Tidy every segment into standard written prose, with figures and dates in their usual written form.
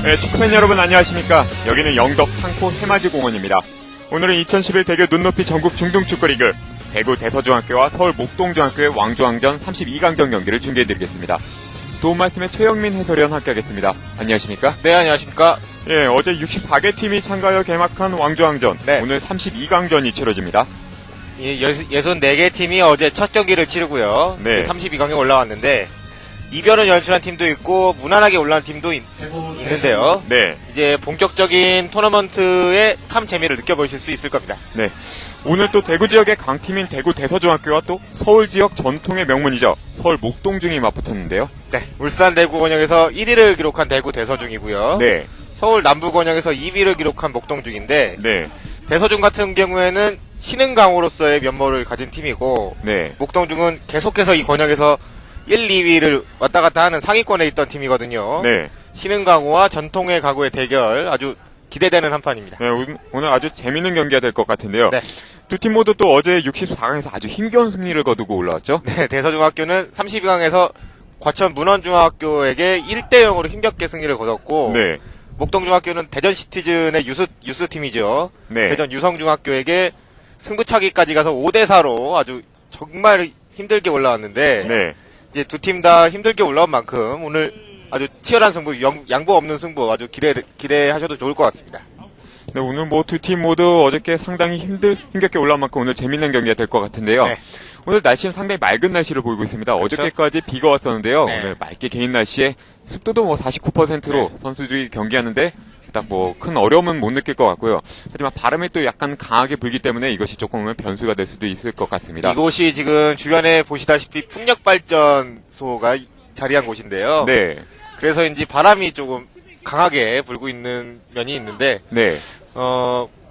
네, 축구팬 여러분 안녕하십니까. 여기는 영덕 창포 해맞이공원입니다. 오늘은 2011 대교 눈높이 전국 중등축구리그 대구 대서중학교와 서울 목동중학교의 왕중왕전 32강전 경기를 중계해드리겠습니다. 도움 말씀에 최영민 해설위원 함께하겠습니다. 안녕하십니까? 네, 안녕하십니까? 예, 어제 64개 팀이 참가하여 개막한 왕중왕전. 네. 오늘 32강전이 치러집니다. 예, 64개 팀이 어제 첫 경기를 치르고요. 네. 32강에 올라왔는데 이변을 연출한 팀도 있고 무난하게 올라온 팀도 있는데요. 네. 이제 본격적인 토너먼트의 참 재미를 느껴보실 수 있을 겁니다. 네. 오늘 또 대구 지역의 강팀인 대구 대서중학교와 또 서울 지역 전통의 명문이죠. 서울 목동중이 맞붙었는데요. 네. 울산 대구 권역에서 1위를 기록한 대구 대서중이고요. 네. 서울 남부 권역에서 2위를 기록한 목동중인데 네. 대서중 같은 경우에는 신흥강으로서의 면모를 가진 팀이고 네. 목동중은 계속해서 이 권역에서 1, 2위를 왔다 갔다 하는 상위권에 있던 팀이거든요. 네. 신흥가구와 전통의 가구의 대결 아주 기대되는 한판입니다. 네, 오늘 아주 재밌는 경기가 될 것 같은데요. 네. 두 팀 모두 또 어제 64강에서 아주 힘겨운 승리를 거두고 올라왔죠. 네, 대서중학교는 32강에서 과천 문원중학교에게 1대0으로 힘겹게 승리를 거뒀고 네. 목동중학교는 대전 시티즌의 유스 팀이죠. 네. 대전 유성중학교에게 승부차기까지 가서 5대4로 아주 정말 힘들게 올라왔는데 네. 이제 두 팀 다 힘들게 올라온 만큼 오늘 아주 치열한 승부, 양보 없는 승부 아주 기대하셔도 좋을 것 같습니다. 네, 오늘 뭐 두 팀 모두 어저께 상당히 힘겹게 올라온 만큼 오늘 재밌는 경기가 될 것 같은데요. 네. 오늘 날씨는 상당히 맑은 날씨를 보이고 있습니다. 그렇죠? 어저께까지 비가 왔었는데요. 네. 오늘 맑게 개인 날씨에 습도도 뭐 49%로 네. 선수들이 경기하는데 딱 뭐 큰 어려움은 못 느낄 것 같고요. 하지만 바람이 또 약간 강하게 불기 때문에 이것이 조금은 변수가 될 수도 있을 것 같습니다. 이곳이 지금 주변에 보시다시피 풍력발전소가 자리한 곳인데요. 네. 그래서인지 바람이 조금 강하게 불고 있는 면이 있는데, 네.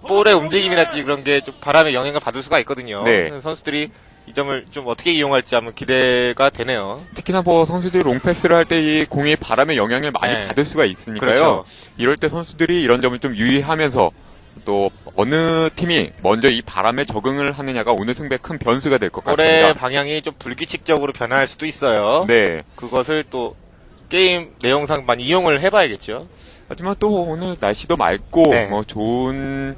볼의 움직임이라든지 그런 게 좀 바람의 영향을 받을 수가 있거든요. 네. 그래서 선수들이 이 점을 좀 어떻게 이용할지 한번 기대가 되네요. 특히나 뭐 선수들이 롱패스를 할 때 이 공이 바람의 영향을 많이 네. 받을 수가 있으니까요. 그렇죠. 이럴 때 선수들이 이런 점을 좀 유의하면서 또 어느 팀이 먼저 이 바람에 적응을 하느냐가 오늘 승부의 큰 변수가 될 것 볼의 같습니다. 방향이 좀 불규칙적으로 변할 수도 있어요. 네. 그것을 또 게임 내용상 많이 이용을 해봐야겠죠. 하지만 또 오늘 날씨도 맑고 네. 뭐 좋은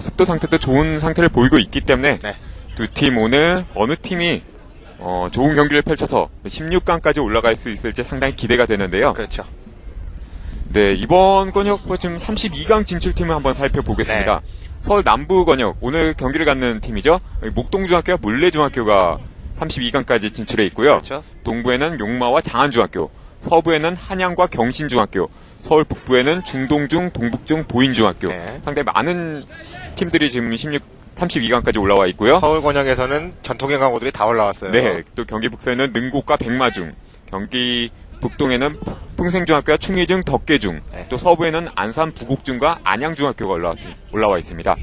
습도 상태도 좋은 상태를 보이고 있기 때문에 네. 두 팀 오늘 어느 팀이 좋은 경기를 펼쳐서 16강까지 올라갈 수 있을지 상당히 기대가 되는데요. 그렇죠. 네, 이번 권역 지금 32강 진출팀을 한번 살펴보겠습니다. 네. 서울 남부 권역 오늘 경기를 갖는 팀이죠. 목동중학교와 물레중학교가 32강까지 진출해 있고요. 그렇죠. 동부에는 용마와 장안중학교, 서부에는 한양과 경신중학교, 서울 북부에는 중동중, 동북중, 보인중학교. 네. 상당히 많은 팀들이 지금 32강까지 올라와 있고요. 서울 권역에서는 전통의 강호들이 다 올라왔어요. 네, 또 경기 북서에는 능곡과 백마중, 경기 북동에는 풍생중학교와 충의중, 덕계중, 네. 또 서부에는 안산 부곡중과 안양중학교가 올라와 있습니다.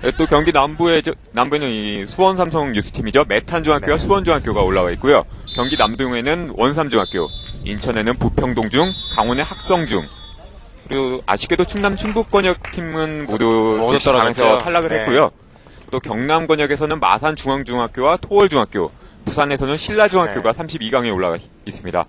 네, 또 경기 남부에는 이 수원 삼성 유스팀이죠. 메탄중학교와 네. 수원중학교가 올라와 있고요. 경기 남동에는 원삼중학교, 인천에는 부평동중, 강원의 학성중, 그리고 아쉽게도 충남 충북권역 팀은 모두 떨어졌죠. 탈락을 네. 했고요. 또 경남 권역에서는 마산중앙중학교와 토월중학교, 부산에서는 신라중학교가 32강에 올라가 있습니다.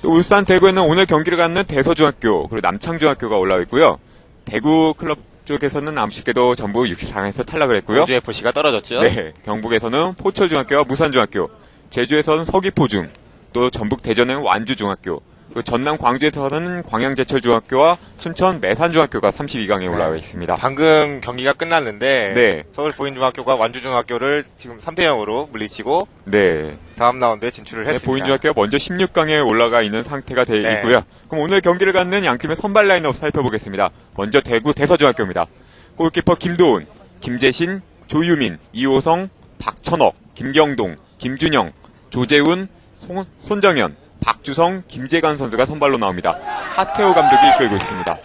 또 울산 대구에는 오늘 경기를 갖는 대서중학교 그리고 남창중학교가 올라와 있고요. 대구 클럽 쪽에서는 아쉽게도 전부 64강에서 탈락을 했고요. 우주 FC가 떨어졌죠. 네, 경북에서는 포철중학교와 무산중학교, 제주에서는 서귀포중, 또 전북 대전에는 완주중학교, 그 전남 광주에서는 광양제철중학교와 순천 매산중학교가 32강에 올라와 있습니다. 방금 경기가 끝났는데 네. 서울 보인중학교가 완주중학교를 지금 3대0으로 물리치고 네. 다음 라운드에 진출을 네, 했습니다. 보인중학교가 먼저 16강에 올라가 있는 상태가 되어 네. 있고요. 그럼 오늘 경기를 갖는 양팀의 선발 라인업 살펴보겠습니다. 먼저 대구 대서중학교입니다. 골키퍼 김도훈, 김재신, 조유민, 이호성, 박천억, 김경동, 김준영, 조재훈, 손정현, 박주성, 김재관 선수가 선발로 나옵니다. 하태호 감독이 이끌고 있습니다.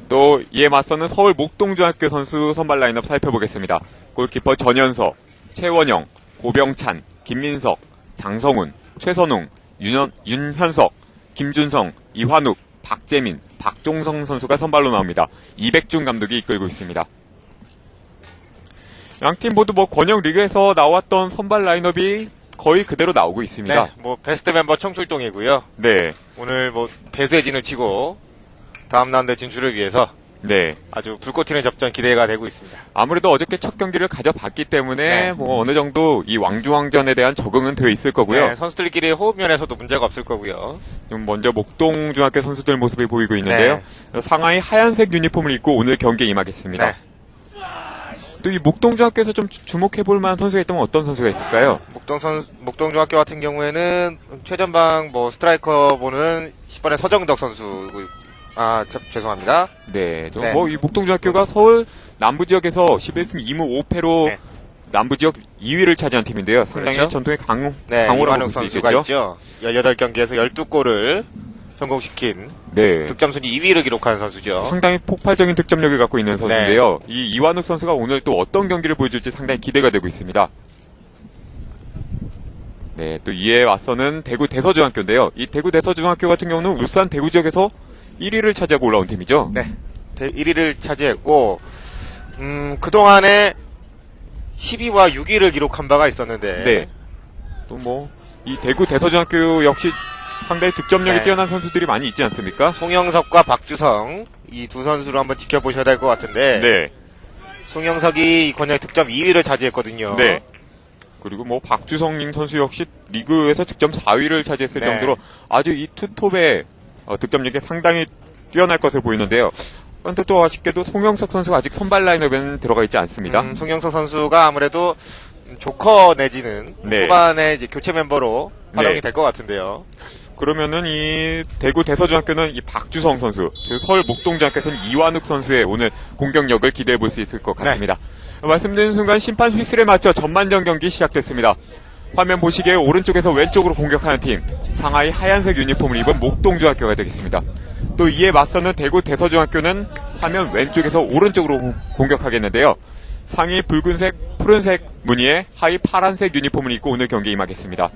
또 이에 맞서는 서울 목동중학교 선수 선발 라인업 살펴보겠습니다. 골키퍼 전현석, 최원영, 고병찬, 김민석, 장성훈, 최선웅, 윤현석, 김준성, 이환욱, 박재민, 박종성 선수가 선발로 나옵니다. 이백준 감독이 이끌고 있습니다. 양팀 모두 권역 리그에서 나왔던 선발 라인업이 거의 그대로 나오고 있습니다. 네, 뭐 베스트 멤버 총출동이고요. 네. 오늘 뭐 배수의 진을 치고 다음 라운드 진출을 위해서 네. 아주 불꽃 튀는 접전 기대가 되고 있습니다. 아무래도 어저께 첫 경기를 가져봤기 때문에 네. 뭐 어느 정도 이 왕중왕전에 대한 적응은 되어 있을 거고요. 네, 선수들끼리 호흡 면에서도 문제가 없을 거고요. 좀 먼저 목동중학교 선수들 모습이 보이고 있는데요. 상하이 하얀색 유니폼을 입고 오늘 경기에 임하겠습니다. 네. 또 이 목동중학교에서 좀 주목해 볼 만한 선수가 있다면 어떤 선수가 있을까요? 목동중학교 같은 경우에는 최전방 뭐 스트라이커 보는 10번의 서정덕 선수. 죄송합니다. 네. 네. 뭐 이 목동중학교가 서울 남부 지역에서 11승 2무 5패로 네. 남부 지역 2위를 차지한 팀인데요. 상당히 그렇죠. 전통의 네, 강호라고 이만욱 볼 수 선수가 있겠죠. 있죠. 18경기에서 12골을 성공시킨 네. 득점 순위 2위를 기록한 선수죠. 상당히 폭발적인 득점력을 갖고 있는 선수인데요. 이 이완욱 선수가 오늘 또 어떤 경기를 보여줄지 상당히 기대가 되고 있습니다. 네, 또 이에 맞서는 대구 대서중학교인데요. 이 대구 대서중학교 같은 경우는 울산 대구 지역에서 1위를 차지하고 올라온 팀이죠. 네. 1위를 차지했고, 그동안에 10위와 6위를 기록한 바가 있었는데. 네. 또 뭐, 이 대구 대서중학교 역시 상당히 득점력이 네. 뛰어난 선수들이 많이 있지 않습니까? 송영석과 박주성, 이 두 선수를 한번 지켜보셔야 될 것 같은데. 네. 송영석이 이번에 득점 2위를 차지했거든요. 네. 그리고 뭐 박주성 선수 역시 리그에서 득점 4위를 차지했을 네. 정도로 아주 이 투톱의 득점력이 상당히 뛰어날 것으로 보이는데요. 그런데 또 아쉽게도 송영석 선수가 아직 선발 라인업에는 들어가 있지 않습니다. 송영석 선수가 아무래도 조커 내지는 네. 후반에 이제 교체 멤버로 활용이 네. 될 것 같은데요. 그러면은 이 대구 대서중학교는 이 박주성 선수, 그리고 서울 목동중학교에서는 이완욱 선수의 오늘 공격력을 기대해 볼 수 있을 것 같습니다. 말씀드린 순간 심판 휘슬에 맞춰 전반전 경기 시작됐습니다. 화면 보시기에 오른쪽에서 왼쪽으로 공격하는 팀, 상하이 하얀색 유니폼을 입은 목동중학교가 되겠습니다. 또 이에 맞서는 대구 대서중학교는 화면 왼쪽에서 오른쪽으로 공격하겠는데요. 상의 붉은색, 푸른색 무늬에 하의 파란색 유니폼을 입고 오늘 경기에 임하겠습니다.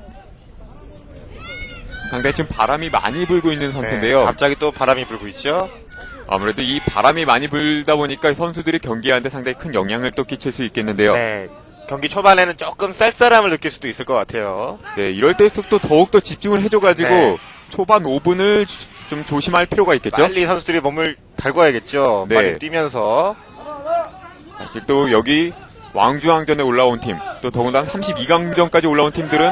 상당히 지금 바람이 많이 불고 있는 상태인데요. 네, 갑자기 또 바람이 불고 있죠. 아무래도 이 바람이 많이 불다 보니까 선수들이 경기하는데 상당히 큰 영향을 또 끼칠 수 있겠는데요. 네. 경기 초반에는 조금 쌀쌀함을 느낄 수도 있을 것 같아요. 네, 이럴 때일수록 또 더욱더 집중을 해줘가지고 네. 초반 5분을 좀 조심할 필요가 있겠죠? 빨리 선수들이 몸을 달궈야겠죠. 네. 빨리 뛰면서. 사실 또 여기 왕중왕전에 올라온 팀, 또 더군다나 32강전까지 올라온 팀들은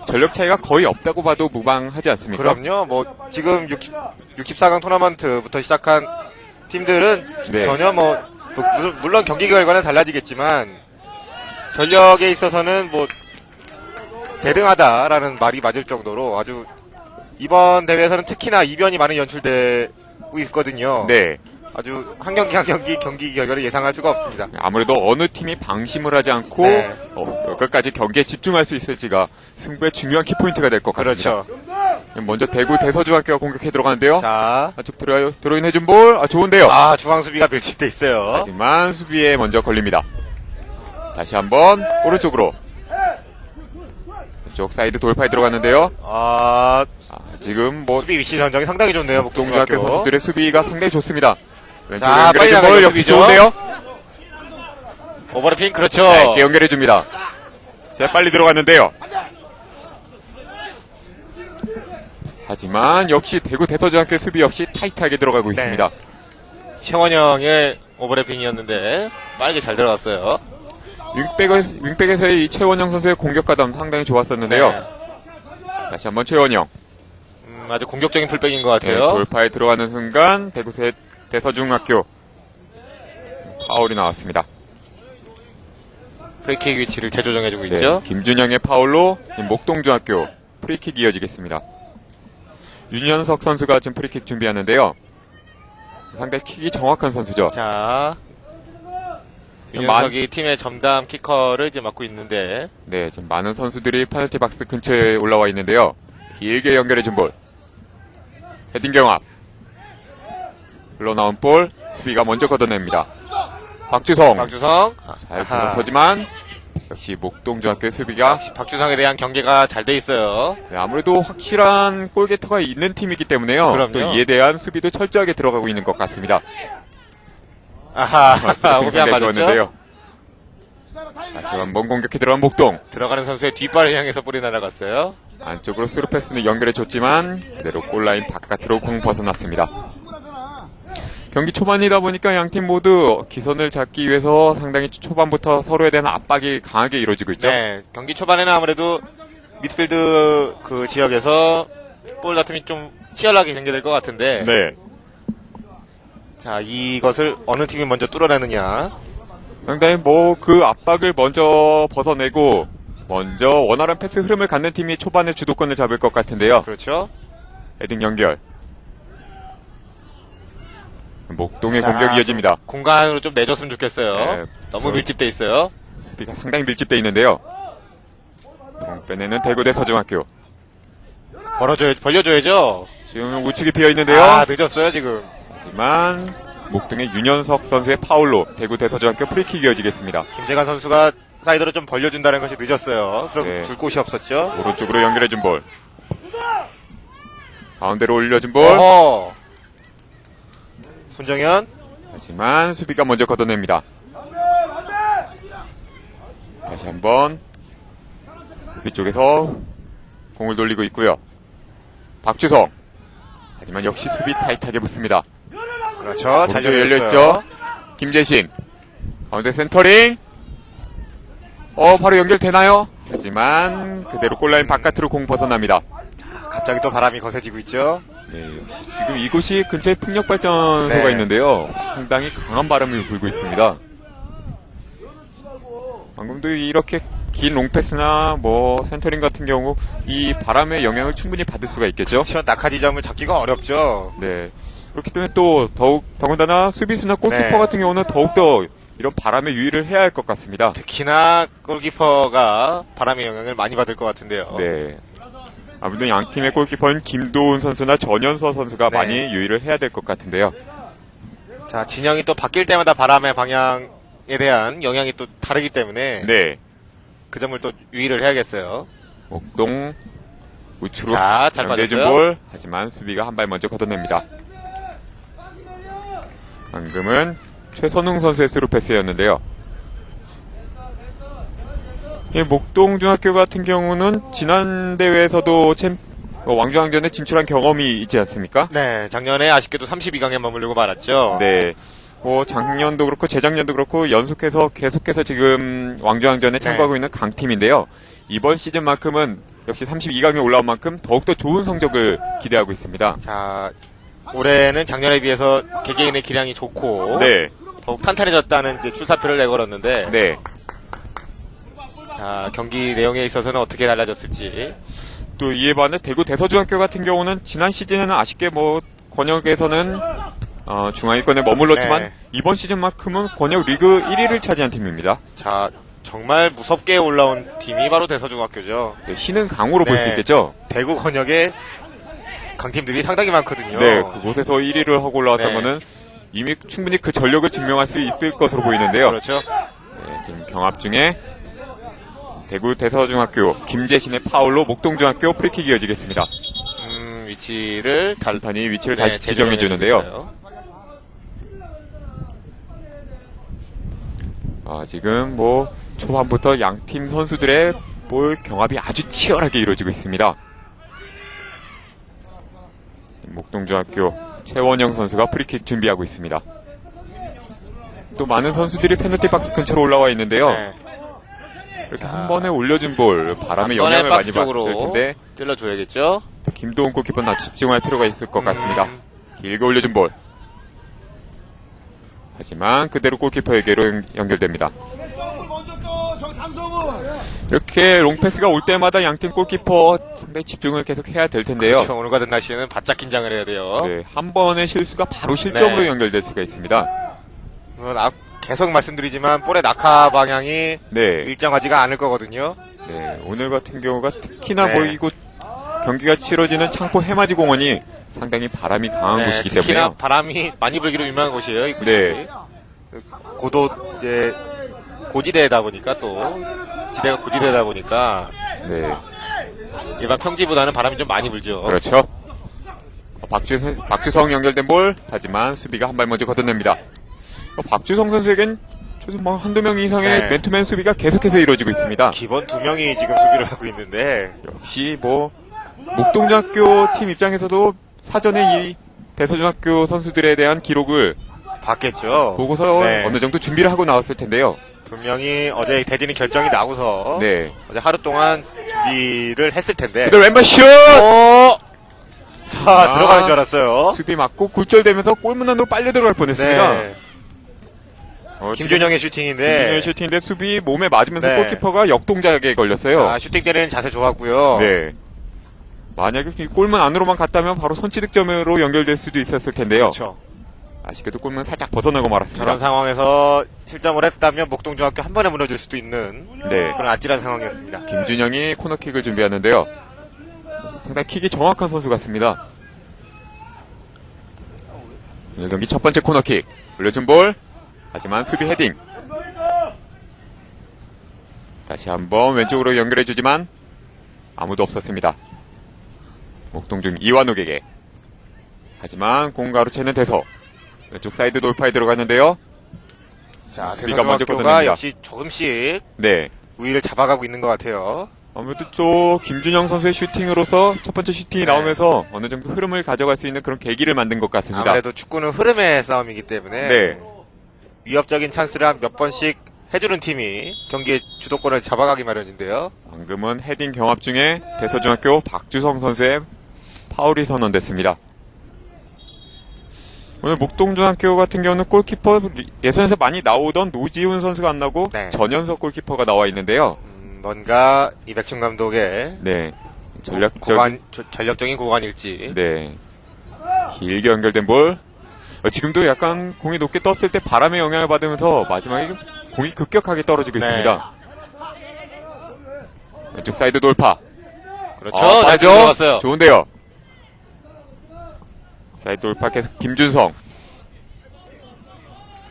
전력 차이가 거의 없다고 봐도 무방하지 않습니까? 그럼요. 뭐 지금 64강 토너먼트부터 시작한 팀들은 네. 전혀 물론 경기 결과는 달라지겠지만 전력에 있어서는 뭐 대등하다라는 말이 맞을 정도로 아주 이번 대회에서는 특히나 이변이 많이 연출되고 있거든요. 네. 아주 한 경기 결과를 예상할 수가 없습니다. 아무래도 어느 팀이 방심을 하지 않고 네. 끝까지 경기에 집중할 수 있을지가 승부의 중요한 키포인트가 될 것 같습니다. 그렇죠. 먼저 대구 대서중학교가 공격해 들어가는데요. 자, 아쪽 드로인 해준 볼, 좋은데요. 중앙 수비가 밀집돼 있어요. 하지만 수비에 먼저 걸립니다. 다시 한번 오른쪽으로. 이쪽 사이드 돌파에 들어갔는데요. 지금 뭐 수비 위치 선정이 상당히 좋네요. 목동중학교 목동중학교 선수들의 수비가 상당히 좋습니다. 왼쪽에 자, 빨리 연결해준 볼 나가요, 역시 수비죠. 좋은데요. 오버래핑 그렇죠. 짧게 연결해줍니다. 자, 빨리 들어갔는데요. 하지만 역시 대구 대서중학교 수비 역시 타이트하게 들어가고 네. 있습니다. 최원영의 오버래핑이었는데 빠르게 잘 들어갔어요. 윙백에서의 이 최원영 선수의 공격 가담 상당히 좋았었는데요. 네. 다시 한번 최원영. 아주 공격적인 풀백인 것 네, 같아요. 돌파에 들어가는 순간 대구 대서중학교 파울이 나왔습니다. 프리킥 위치를 재조정해주고 네, 있죠. 김준영의 파울로 목동중학교 프리킥 이어지겠습니다. 윤현석 선수가 지금 프리킥 준비하는데요. 상당히 킥이 정확한 선수죠. 자, 윤현석이 팀의 점담 키커를 이제 맡고 있는데, 네, 지금 많은 선수들이 페널티 박스 근처에 올라와 있는데요. 길게 연결해준 볼. 헤딩 경합. 흘러나온 볼, 수비가 먼저 걷어냅니다. 박주성. 잘 들어서지만 역시 목동중학교의 수비가 박주성에 대한 경계가 잘 돼 있어요. 네, 아무래도 확실한 골게터가 있는 팀이기 때문에요. 그럼요. 또 이에 대한 수비도 철저하게 들어가고 있는 것 같습니다. 오비 안 맞았죠? 다시 한번 공격해 들어간 목동. 들어가는 선수의 뒷발을 향해서 볼이 날아갔어요. 안쪽으로 스루 패스는 연결해줬지만 그대로 골라인 바깥으로 공 벗어났습니다. 경기 초반이다 보니까 양팀 모두 기선을 잡기 위해서 상당히 초반부터 서로에 대한 압박이 강하게 이루어지고 있죠. 네, 경기 초반에는 아무래도 미드필드 그 지역에서 볼 다툼이 좀 치열하게 전개될 것 같은데. 네. 자, 이것을 어느 팀이 먼저 뚫어내느냐. 상당히 뭐 그 압박을 먼저 벗어내고 먼저 원활한 패스 흐름을 갖는 팀이 초반에 주도권을 잡을 것 같은데요. 그렇죠. 헤딩 연결. 목동의 자, 공격이 이어집니다. 공간으로 좀 내줬으면 좋겠어요. 네. 너무 밀집돼 있어요. 수비가 상당히 밀집되어 있는데요. 동빼내는 대구대 서중학교. 벌려줘야죠. 지금 우측이 비어 있는데요. 아, 늦었어요, 지금. 하지만 목동의 윤현석 선수의 파울로 대구 대서중학교 프리킥이 이어지겠습니다. 김재관 선수가 사이드로 좀 벌려준다는 것이 늦었어요. 그럼 네. 둘 곳이 없었죠. 오른쪽으로 연결해준 볼. 가운데로 올려준 볼. 어허. 손정현. 하지만 수비가 먼저 걷어냅니다. 다시 한번 수비 쪽에서 공을 돌리고 있고요. 박주성. 하지만 역시 수비 타이트하게 붙습니다. 그렇죠. 잘 오른쪽 열렸어요. 열려있죠. 김재신. 가운데 센터링. 바로 연결되나요? 하지만 그대로 골라인 바깥으로 공 벗어납니다. 갑자기 또 바람이 거세지고 있죠. 네, 역시 지금 이곳이 근처에 풍력발전소가 네. 있는데요. 상당히 강한 바람이 불고 있습니다. 방금도 이렇게 긴 롱패스나 뭐 센터링 같은 경우 이 바람의 영향을 충분히 받을 수가 있겠죠. 그렇죠. 낙하 지점을 잡기가 어렵죠. 네. 그렇기 때문에 또 더군다나 수비수나 골키퍼 네. 같은 경우는 더욱더 이런 바람에 유의를 해야 할 것 같습니다. 특히나 골키퍼가 바람의 영향을 많이 받을 것 같은데요. 네. 아무래도 양 팀의 골키퍼는 김도훈 선수나 전현서 선수가 네. 많이 유의를 해야 될 것 같은데요. 자, 진영이 또 바뀔 때마다 바람의 방향에 대한 영향이 또 다르기 때문에 네. 그 점을 또 유의를 해야겠어요. 목동 우측으로 자, 잘 연결해준 받았어요. 볼. 하지만 수비가 한 발 먼저 걷어냅니다. 방금은 최선웅 선수의 스루 패스였는데요. 이 목동중학교 같은 경우는 지난 대회에서도 왕중왕전에 진출한 경험이 있지 않습니까? 네, 작년에 아쉽게도 32강에 머무르고 말았죠. 네. 뭐 작년도 그렇고 재작년도 그렇고 계속해서 지금 왕중왕전에 참가하고 있는 강팀인데요. 이번 시즌만큼은 역시 32강에 올라온 만큼 더욱더 좋은 성적을 기대하고 있습니다. 자, 올해는 작년에 비해서 개개인의 기량이 좋고 네. 더욱 탄탄해졌다는 이제 출사표를 내걸었는데 네. 자, 경기 내용에 있어서는 어떻게 달라졌을지. 또 이에 반해 대구 대서중학교 같은 경우는 지난 시즌에는 아쉽게 뭐 권역에서는 중하위권에 머물렀지만 네. 이번 시즌만큼은 권역 리그 1위를 차지한 팀입니다. 자, 정말 무섭게 올라온 팀이 바로 대서중학교죠. 네, 신은 강호로 볼 수 네. 있겠죠. 대구 권역에 강팀들이 상당히 많거든요. 네, 그곳에서 1위를 하고 올라왔던 네. 거는 이미 충분히 그 전력을 증명할 수 있을 것으로 보이는데요. 그렇죠. 네, 지금 경합 중에 대구 대서중학교 김재신의 파울로 목동중학교 프리킥이 이어지겠습니다. 위치를 판이 위치를 네, 다시 지정해 주는데요. 지금 뭐 초반부터 양팀 선수들의 볼 경합이 아주 치열하게 이루어지고 있습니다. 목동중학교 최원영 선수가 프리킥 준비하고 있습니다. 또 많은 선수들이 페널티 박스 근처로 올라와 있는데요. 네. 이렇게 한 번에 올려준 볼 바람의 한 번에 영향을 많이 박스 받을 쪽으로 텐데 찔러줘야겠죠. 김도훈 골키퍼는 집중할 필요가 있을 것 같습니다. 길게 올려준 볼. 하지만 그대로 골키퍼에게로 연결됩니다. 이렇게 롱패스가 올 때마다 양팀 골키퍼 상당히 집중을 계속 해야 될 텐데요. 그렇죠. 오늘 같은 날씨에는 바짝 긴장을 해야 돼요. 네, 한 번의 실수가 바로 실점으로 네. 연결될 수가 있습니다. 계속 말씀드리지만 볼의 낙하 방향이 네, 일정하지가 않을 거거든요. 네, 오늘 같은 경우가 특히나 네. 뭐 이곳 경기가 치러지는 창포 해맞이 공원이 상당히 바람이 강한 곳이기 특히나 때문에요. 바람이 많이 불기로 유명한 곳이에요. 이 곳이. 네. 고도 이제 고지대다 보니까 또 지대가 고지대다 보니까 네, 일반 평지보다는 바람이 좀 많이 불죠. 그렇죠. 박주성 연결된 볼, 하지만 수비가 한 발 먼저 걷어냅니다. 박주성 선수에겐 그래서 뭐 한두 명 이상의 네. 맨투맨 수비가 계속해서 이루어지고 있습니다. 기본 2명이 지금 수비를 하고 있는데 역시 뭐 목동중학교 팀 입장에서도 사전에 이 대서중학교 선수들에 대한 기록을 봤겠죠. 보고서 네. 어느 정도 준비를 하고 나왔을 텐데요. 분명히 어제 대진이 결정이 나고서 네. 어제 하루 동안 준비를 했을 텐데. 그대로 왼발 슛! 자, 들어가는 줄 알았어요. 수비 맞고 굴절되면서 골문 안으로 빨려 들어갈 뻔했습니다. 네. 지금 김준영의 슈팅인데. 김준영의 슈팅인데 수비 몸에 맞으면서 네. 골키퍼가 역동작에 걸렸어요. 아, 슈팅 때리는 자세 좋았고요. 네. 만약에 이 골문 안으로만 갔다면 바로 선취득점으로 연결될 수도 있었을 텐데요. 그렇죠. 아쉽게도 골문 살짝 벗어나고 말았습니다. 저런 상황에서 실점을 했다면 목동중학교 한 번에 무너질 수도 있는 네. 그런 아찔한 상황이었습니다. 김준영이 코너킥을 준비하는데요. 상당히 킥이 정확한 선수 같습니다. 오늘 경기 첫 번째 코너킥. 올려준 볼. 하지만 수비 헤딩. 다시 한번 왼쪽으로 연결해주지만 아무도 없었습니다. 목동중 이완욱에게. 하지만 공 가로채는 대서. 왼쪽 사이드 돌파에 들어갔는데요. 자, 수비가 먼저 대서중학교가 걷어냅니다. 역시 조금씩 네. 우위를 잡아가고 있는 것 같아요. 아무래도 또 김준영 선수의 슈팅으로서 첫 번째 슈팅이 네. 나오면서 어느 정도 흐름을 가져갈 수 있는 그런 계기를 만든 것 같습니다. 아무래도 축구는 흐름의 싸움이기 때문에 네. 위협적인 찬스를 한 몇 번씩 해주는 팀이 경기의 주도권을 잡아가기 마련인데요. 방금은 헤딩 경합 중에 대서중학교 박주성 선수의 파울이 선언됐습니다. 오늘 목동중학교 같은 경우는 골키퍼 예선에서 많이 나오던 노지훈 선수가 안 나오고 네. 전현석 골키퍼가 나와 있는데요. 뭔가 이백춘 감독의 네. 전력적인 고관일지. 네. 길게 연결된 볼. 지금도 약간 공이 높게 떴을 때 바람의 영향을 받으면서 마지막에 공이 급격하게 떨어지고 네. 있습니다. 왼쪽 사이드 돌파. 그렇죠. 잘 잘 들어갔어요. 좋은데요. 사이드 돌파 계속 김준성.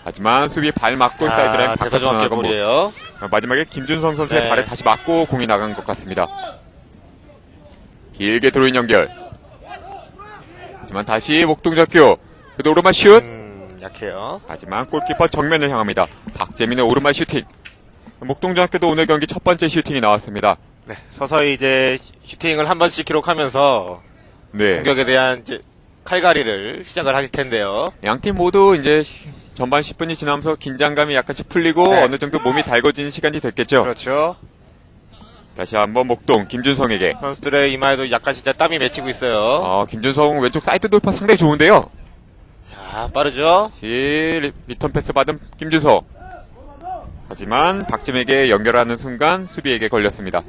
하지만 수비 발 맞고 사이드 라인 바깥으로 대서중학교 나간 볼. 볼이에요. 마지막에 김준성 선수의 네. 발에 다시 맞고 공이 나간 것 같습니다. 길게 들어온 연결. 하지만 다시 목동중학교. 그래도 오른발 슛. 약해요. 하지만 골키퍼 정면을 향합니다. 박재민의 오른발 슈팅. 목동중학교도 오늘 경기 첫 번째 슈팅이 나왔습니다. 네, 서서히 이제 슈팅을 한 번씩 기록하면서 네. 공격에 대한 이제 칼갈이를 시작을 할 텐데요. 양팀 모두 이제 전반 10분이 지나면서 긴장감이 약간씩 풀리고 네. 어느 정도 몸이 달궈지는 시간이 됐겠죠. 그렇죠. 다시 한번 목동 김준성에게. 선수들의 이마에도 약간 진짜 땀이 맺히고 있어요. 김준성 왼쪽 사이드 돌파 상당히 좋은데요. 자, 빠르죠? 다시 리턴 패스 받은 김준성. 하지만 박지민에게 연결하는 순간 수비에게 걸렸습니다.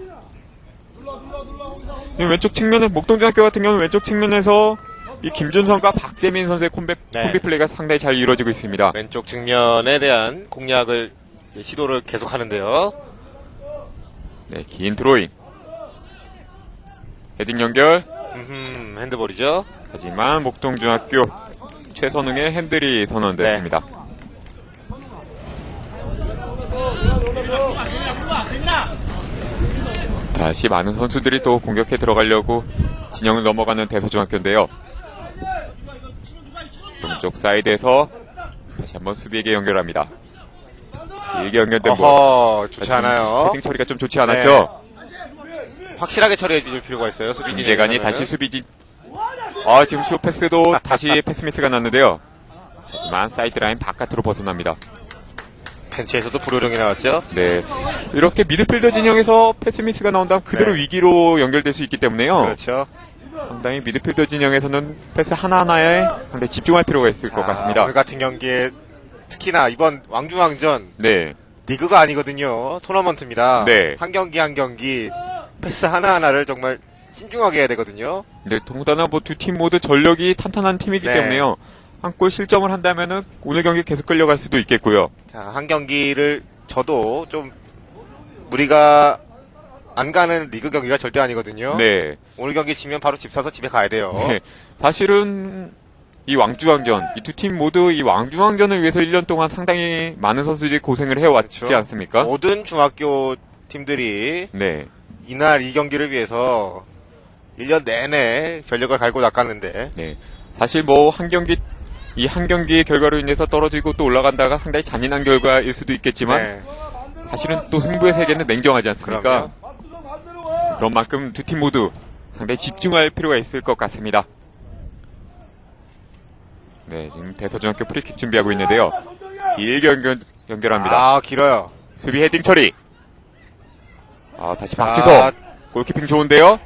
지금 왼쪽 측면에 목동중학교 같은 경우는 왼쪽 측면에서 이 김준성과 박재민 선수의 콤비 플레이가 상당히 잘 이루어지고 있습니다. 왼쪽 측면에 대한 공략을 이제 시도를 계속 하는데요. 네, 긴 드로잉. 헤딩 연결. 핸드볼이죠. 하지만 목동중학교 최선웅의 핸들이 선언됐습니다. 다시 많은 선수들이 또 공격해 들어가려고 진영을 넘어가는 대서중학교인데요. 오른쪽 사이드에서 다시 한번 수비에게 연결합니다. 길게 연결된 볼. 좋지 않아요. 헤딩 처리가 좀 좋지 않았죠? 확실하게 처리해 줄 필요가 있어요. 수비진이. 김재관이 다시 수비진. 지금 슈 패스도 다시 패스 미스가 났는데요. 하지만 사이드라인 바깥으로 벗어납니다. 벤치에서도 불호령이 나왔죠. 네. 이렇게 미드필더 진영에서 패스 미스가 나온다면 그대로 네. 위기로 연결될 수 있기 때문에요. 그렇죠. 상당히 미드필더 진영에서는 패스 하나하나에 상당히 집중할 필요가 있을 것 같습니다. 오늘 같은 경기에 특히나 이번 왕중왕전 네. 리그가 아니거든요. 토너먼트입니다. 네. 한 경기 한 경기 패스 하나하나를 정말 신중하게 해야 되거든요. 네, 더군다나 뭐 두 팀 모두 전력이 탄탄한 팀이기 네. 때문에요. 한 골 실점을 한다면은 오늘 경기 계속 끌려갈 수도 있겠고요. 자, 한 경기를 저도 좀 무리가 안 가는 리그 경기가 절대 아니거든요. 네. 오늘 경기 지면 바로 집 사서 집에 가야 돼요. 네. 사실은 이 왕중왕전, 이 두 팀 모두 이 왕중왕전을 위해서 1년 동안 상당히 많은 선수들이 고생을 해왔지 그렇죠. 않습니까? 모든 중학교 팀들이 네. 이날 이 경기를 위해서 1년 내내 전력을 갈고 닦았는데 네. 사실 뭐 한 경기 이 한 경기의 결과로 인해서 떨어지고 또 올라간다가 상당히 잔인한 결과일 수도 있겠지만 네. 사실은 또 승부의 세계는 냉정하지 않습니까? 그런 만큼 두 팀 모두 상당히 집중할 필요가 있을 것 같습니다. 네, 지금 대서중학교 프리킥 준비하고 있는데요. 길게 연결합니다. 아, 길어요. 수비 헤딩 처리. 다시 자, 박지성. 골키핑 좋은데요?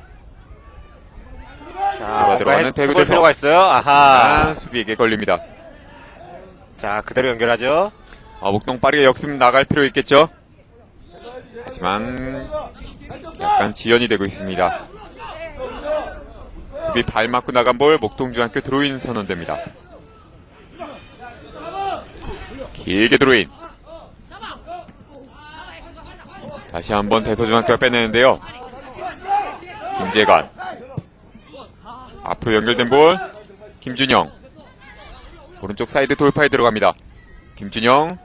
자, 들어가는 대구 해볼 대서. 필요가 있어요. 아하. 수비에게 걸립니다. 자, 그대로 연결하죠. 목동 빠르게 역습 나갈 필요 있겠죠? 하지만 약간 지연이 되고 있습니다. 수비 발 맞고 나간 볼 목동중학교 드로인 선언됩니다. 길게 드로인. 다시 한번 대서중학교가 빼내는데요. 김재관. 앞으로 연결된 볼 김준영. 오른쪽 사이드 돌파에 들어갑니다. 김준영.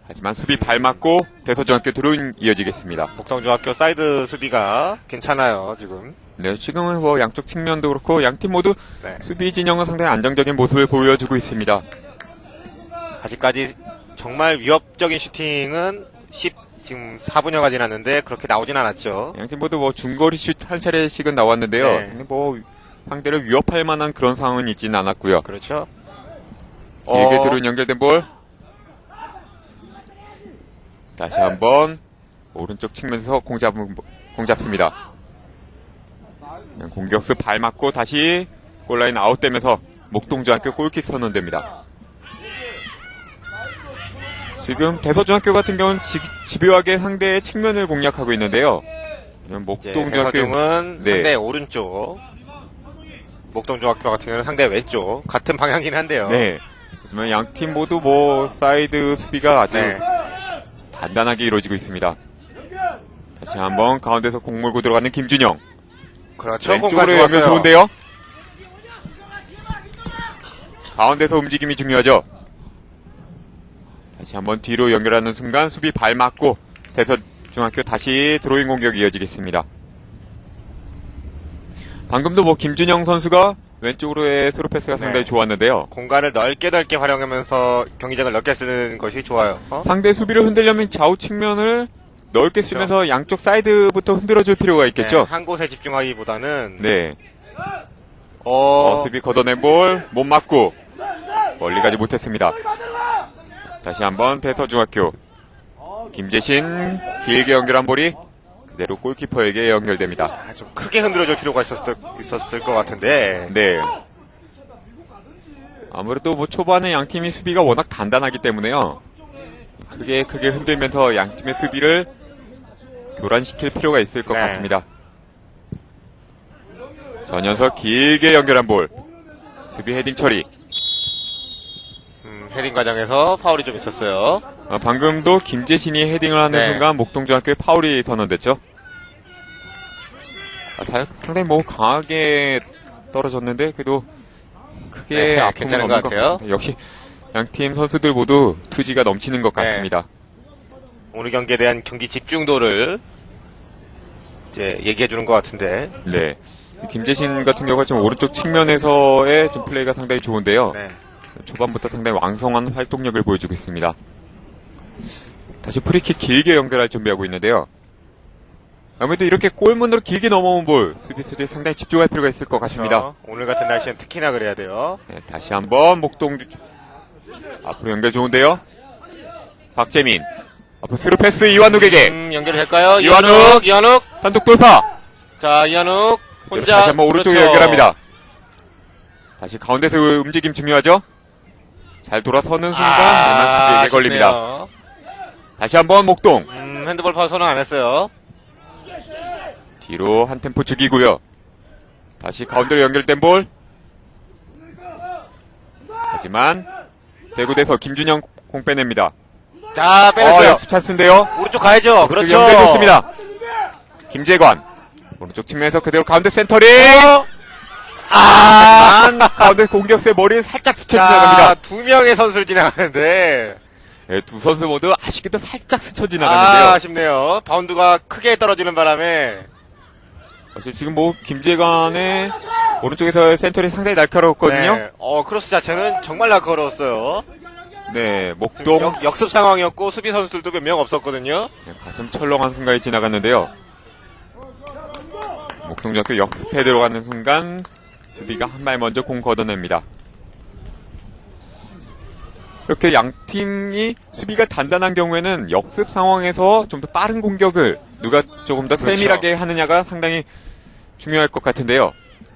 하지만 수비 발 맞고 대서중학교 드로인 이어지겠습니다. 목동중학교 사이드 수비가 괜찮아요, 지금. 네, 지금은 뭐 양쪽 측면도 그렇고 양팀 모두 네. 수비 진영은 상당히 안정적인 모습을 보여주고 있습니다. 아직까지 정말 위협적인 슈팅은 지금 4분여가 지났는데 그렇게 나오진 않았죠. 양팀 모두 뭐 중거리 슛 한 차례씩은 나왔는데요. 네. 근데 뭐 상대를 위협할 만한 그런 상황은 있지는 않았고요. 그렇죠. 길게 드로인 연결된 볼. 다시 한번 오른쪽 측면에서 공 잡습니다. 공격수 발 맞고 다시 골라인 아웃되면서 목동중학교 골킥 선언됩니다. 지금 대서중학교 같은 경우는 집요하게 상대의 측면을 공략하고 있는데요. 목동중학교 대서중은 네. 상대 오른쪽, 목동중학교 같은 경우는 상대 왼쪽 같은 방향이긴 한데요. 네. 하지만 양 팀 모두 뭐 사이드 수비가 아주 네. 단단하게 이루어지고 있습니다. 다시 한번 가운데서 공 몰고 들어가는 김준영. 그렇죠. 왼쪽으로 열면 좋은데요. 가운데서 움직임이 중요하죠. 다시 한번 뒤로 연결하는 순간 수비 발 맞고 대서중학교 다시 드로잉 공격이 이어지겠습니다. 방금도 뭐 김준영 선수가 왼쪽으로의 스루 패스가 상당히 좋았는데요. 공간을 넓게 활용하면서 경기장을 넓게 쓰는 것이 좋아요. 상대 수비를 흔들려면 좌우 측면을 넓게 쓰면서 양쪽 사이드부터 흔들어줄 필요가 있겠죠. 네, 한 곳에 집중하기보다는 네. 수비 걷어낸 볼 못 맞고 멀리 가지 못했습니다. 다시 한번 대서중학교 김재신 길게 연결한 볼이 그대로 골키퍼에게 연결됩니다. 좀 크게 흔들어줄 필요가 있었을 것 같은데. 네. 아무래도 뭐 초반에 양팀이 수비가 워낙 단단하기 때문에요. 크게 흔들면서 양팀의 수비를 교란시킬 필요가 있을 것 네. 같습니다. 전현석 길게 연결한 볼. 수비 헤딩 처리. 헤딩 과정에서 파울이 좀 있었어요. 방금도 김재신이 헤딩을 하는 네. 순간 목동중학교의 파울이 선언됐죠. 상당히 뭐 강하게 떨어졌는데 그래도 크게 네, 아픔은 괜찮은 없는 것 같아요. 같습니다. 역시 양팀 선수들 모두 투지가 넘치는 것 네. 같습니다. 오늘 경기에 대한 경기 집중도를 이제 얘기해 주는 것 같은데. 네. 김재신 같은 경우가 좀 오른쪽 측면에서의 좀 플레이가 상당히 좋은데요. 네. 초반부터 상당히 왕성한 활동력을 보여주고 있습니다. 다시 프리킥 길게 연결할 준비하고 있는데요. 아무래도 이렇게 골문으로 길게 넘어온 볼 수비수들이 상당히 집중할 필요가 있을 것 같습니다. 오늘 같은 날씨는 특히나 그래야 돼요. 네, 다시 한번 목동주 앞으로 연결 좋은데요. 박재민 앞으로 스루 패스 이완욱에게 연결이 될까요? 이완욱! 이완욱. 단독 돌파. 자, 이완욱 혼자. 다시 한번 오른쪽에 그렇죠. 연결합니다. 다시 가운데서 움직임 중요하죠. 잘 돌아서는 순간 대만 수비에게 걸립니다. 아쉽네요. 다시 한번 목동 핸드볼 파울 선언 안 했어요. 뒤로 한 템포 죽이고요. 다시 가운데로 연결된 볼. 하지만 대구대서 김준영 공 빼냅니다. 자, 빼냈어요. 역습 찬스인데요. 오른쪽 가야죠. 그렇죠. 연결됐습니다. 김재관 오른쪽 측면에서 그대로 가운데 센터링. 가운데 공격수의 머리를 살짝 스쳐 자, 지나갑니다. 두 명의 선수를 지나가는데. 네, 두 선수 모두 아쉽게도 살짝 스쳐 지나가는데요. 아쉽네요. 바운드가 크게 떨어지는 바람에. 사실 지금 뭐 김재관의 오른쪽에서 센터링 상당히 날카로웠거든요. 네. 크로스 자체는 정말 날카로웠어요. 네, 목동. 역습 상황이었고 수비 선수들도 몇 명 없었거든요. 네, 가슴 철렁한 순간이 지나갔는데요. 목동중학교 역습에 들어가는 순간 수비가 한 발 먼저 공 걷어냅니다. 이렇게 양 팀이 수비가 단단한 경우에는 역습 상황에서 좀 더 빠른 공격을 누가 조금 더 그렇죠. 세밀하게 하느냐가 상당히 중요할 것 같은데요.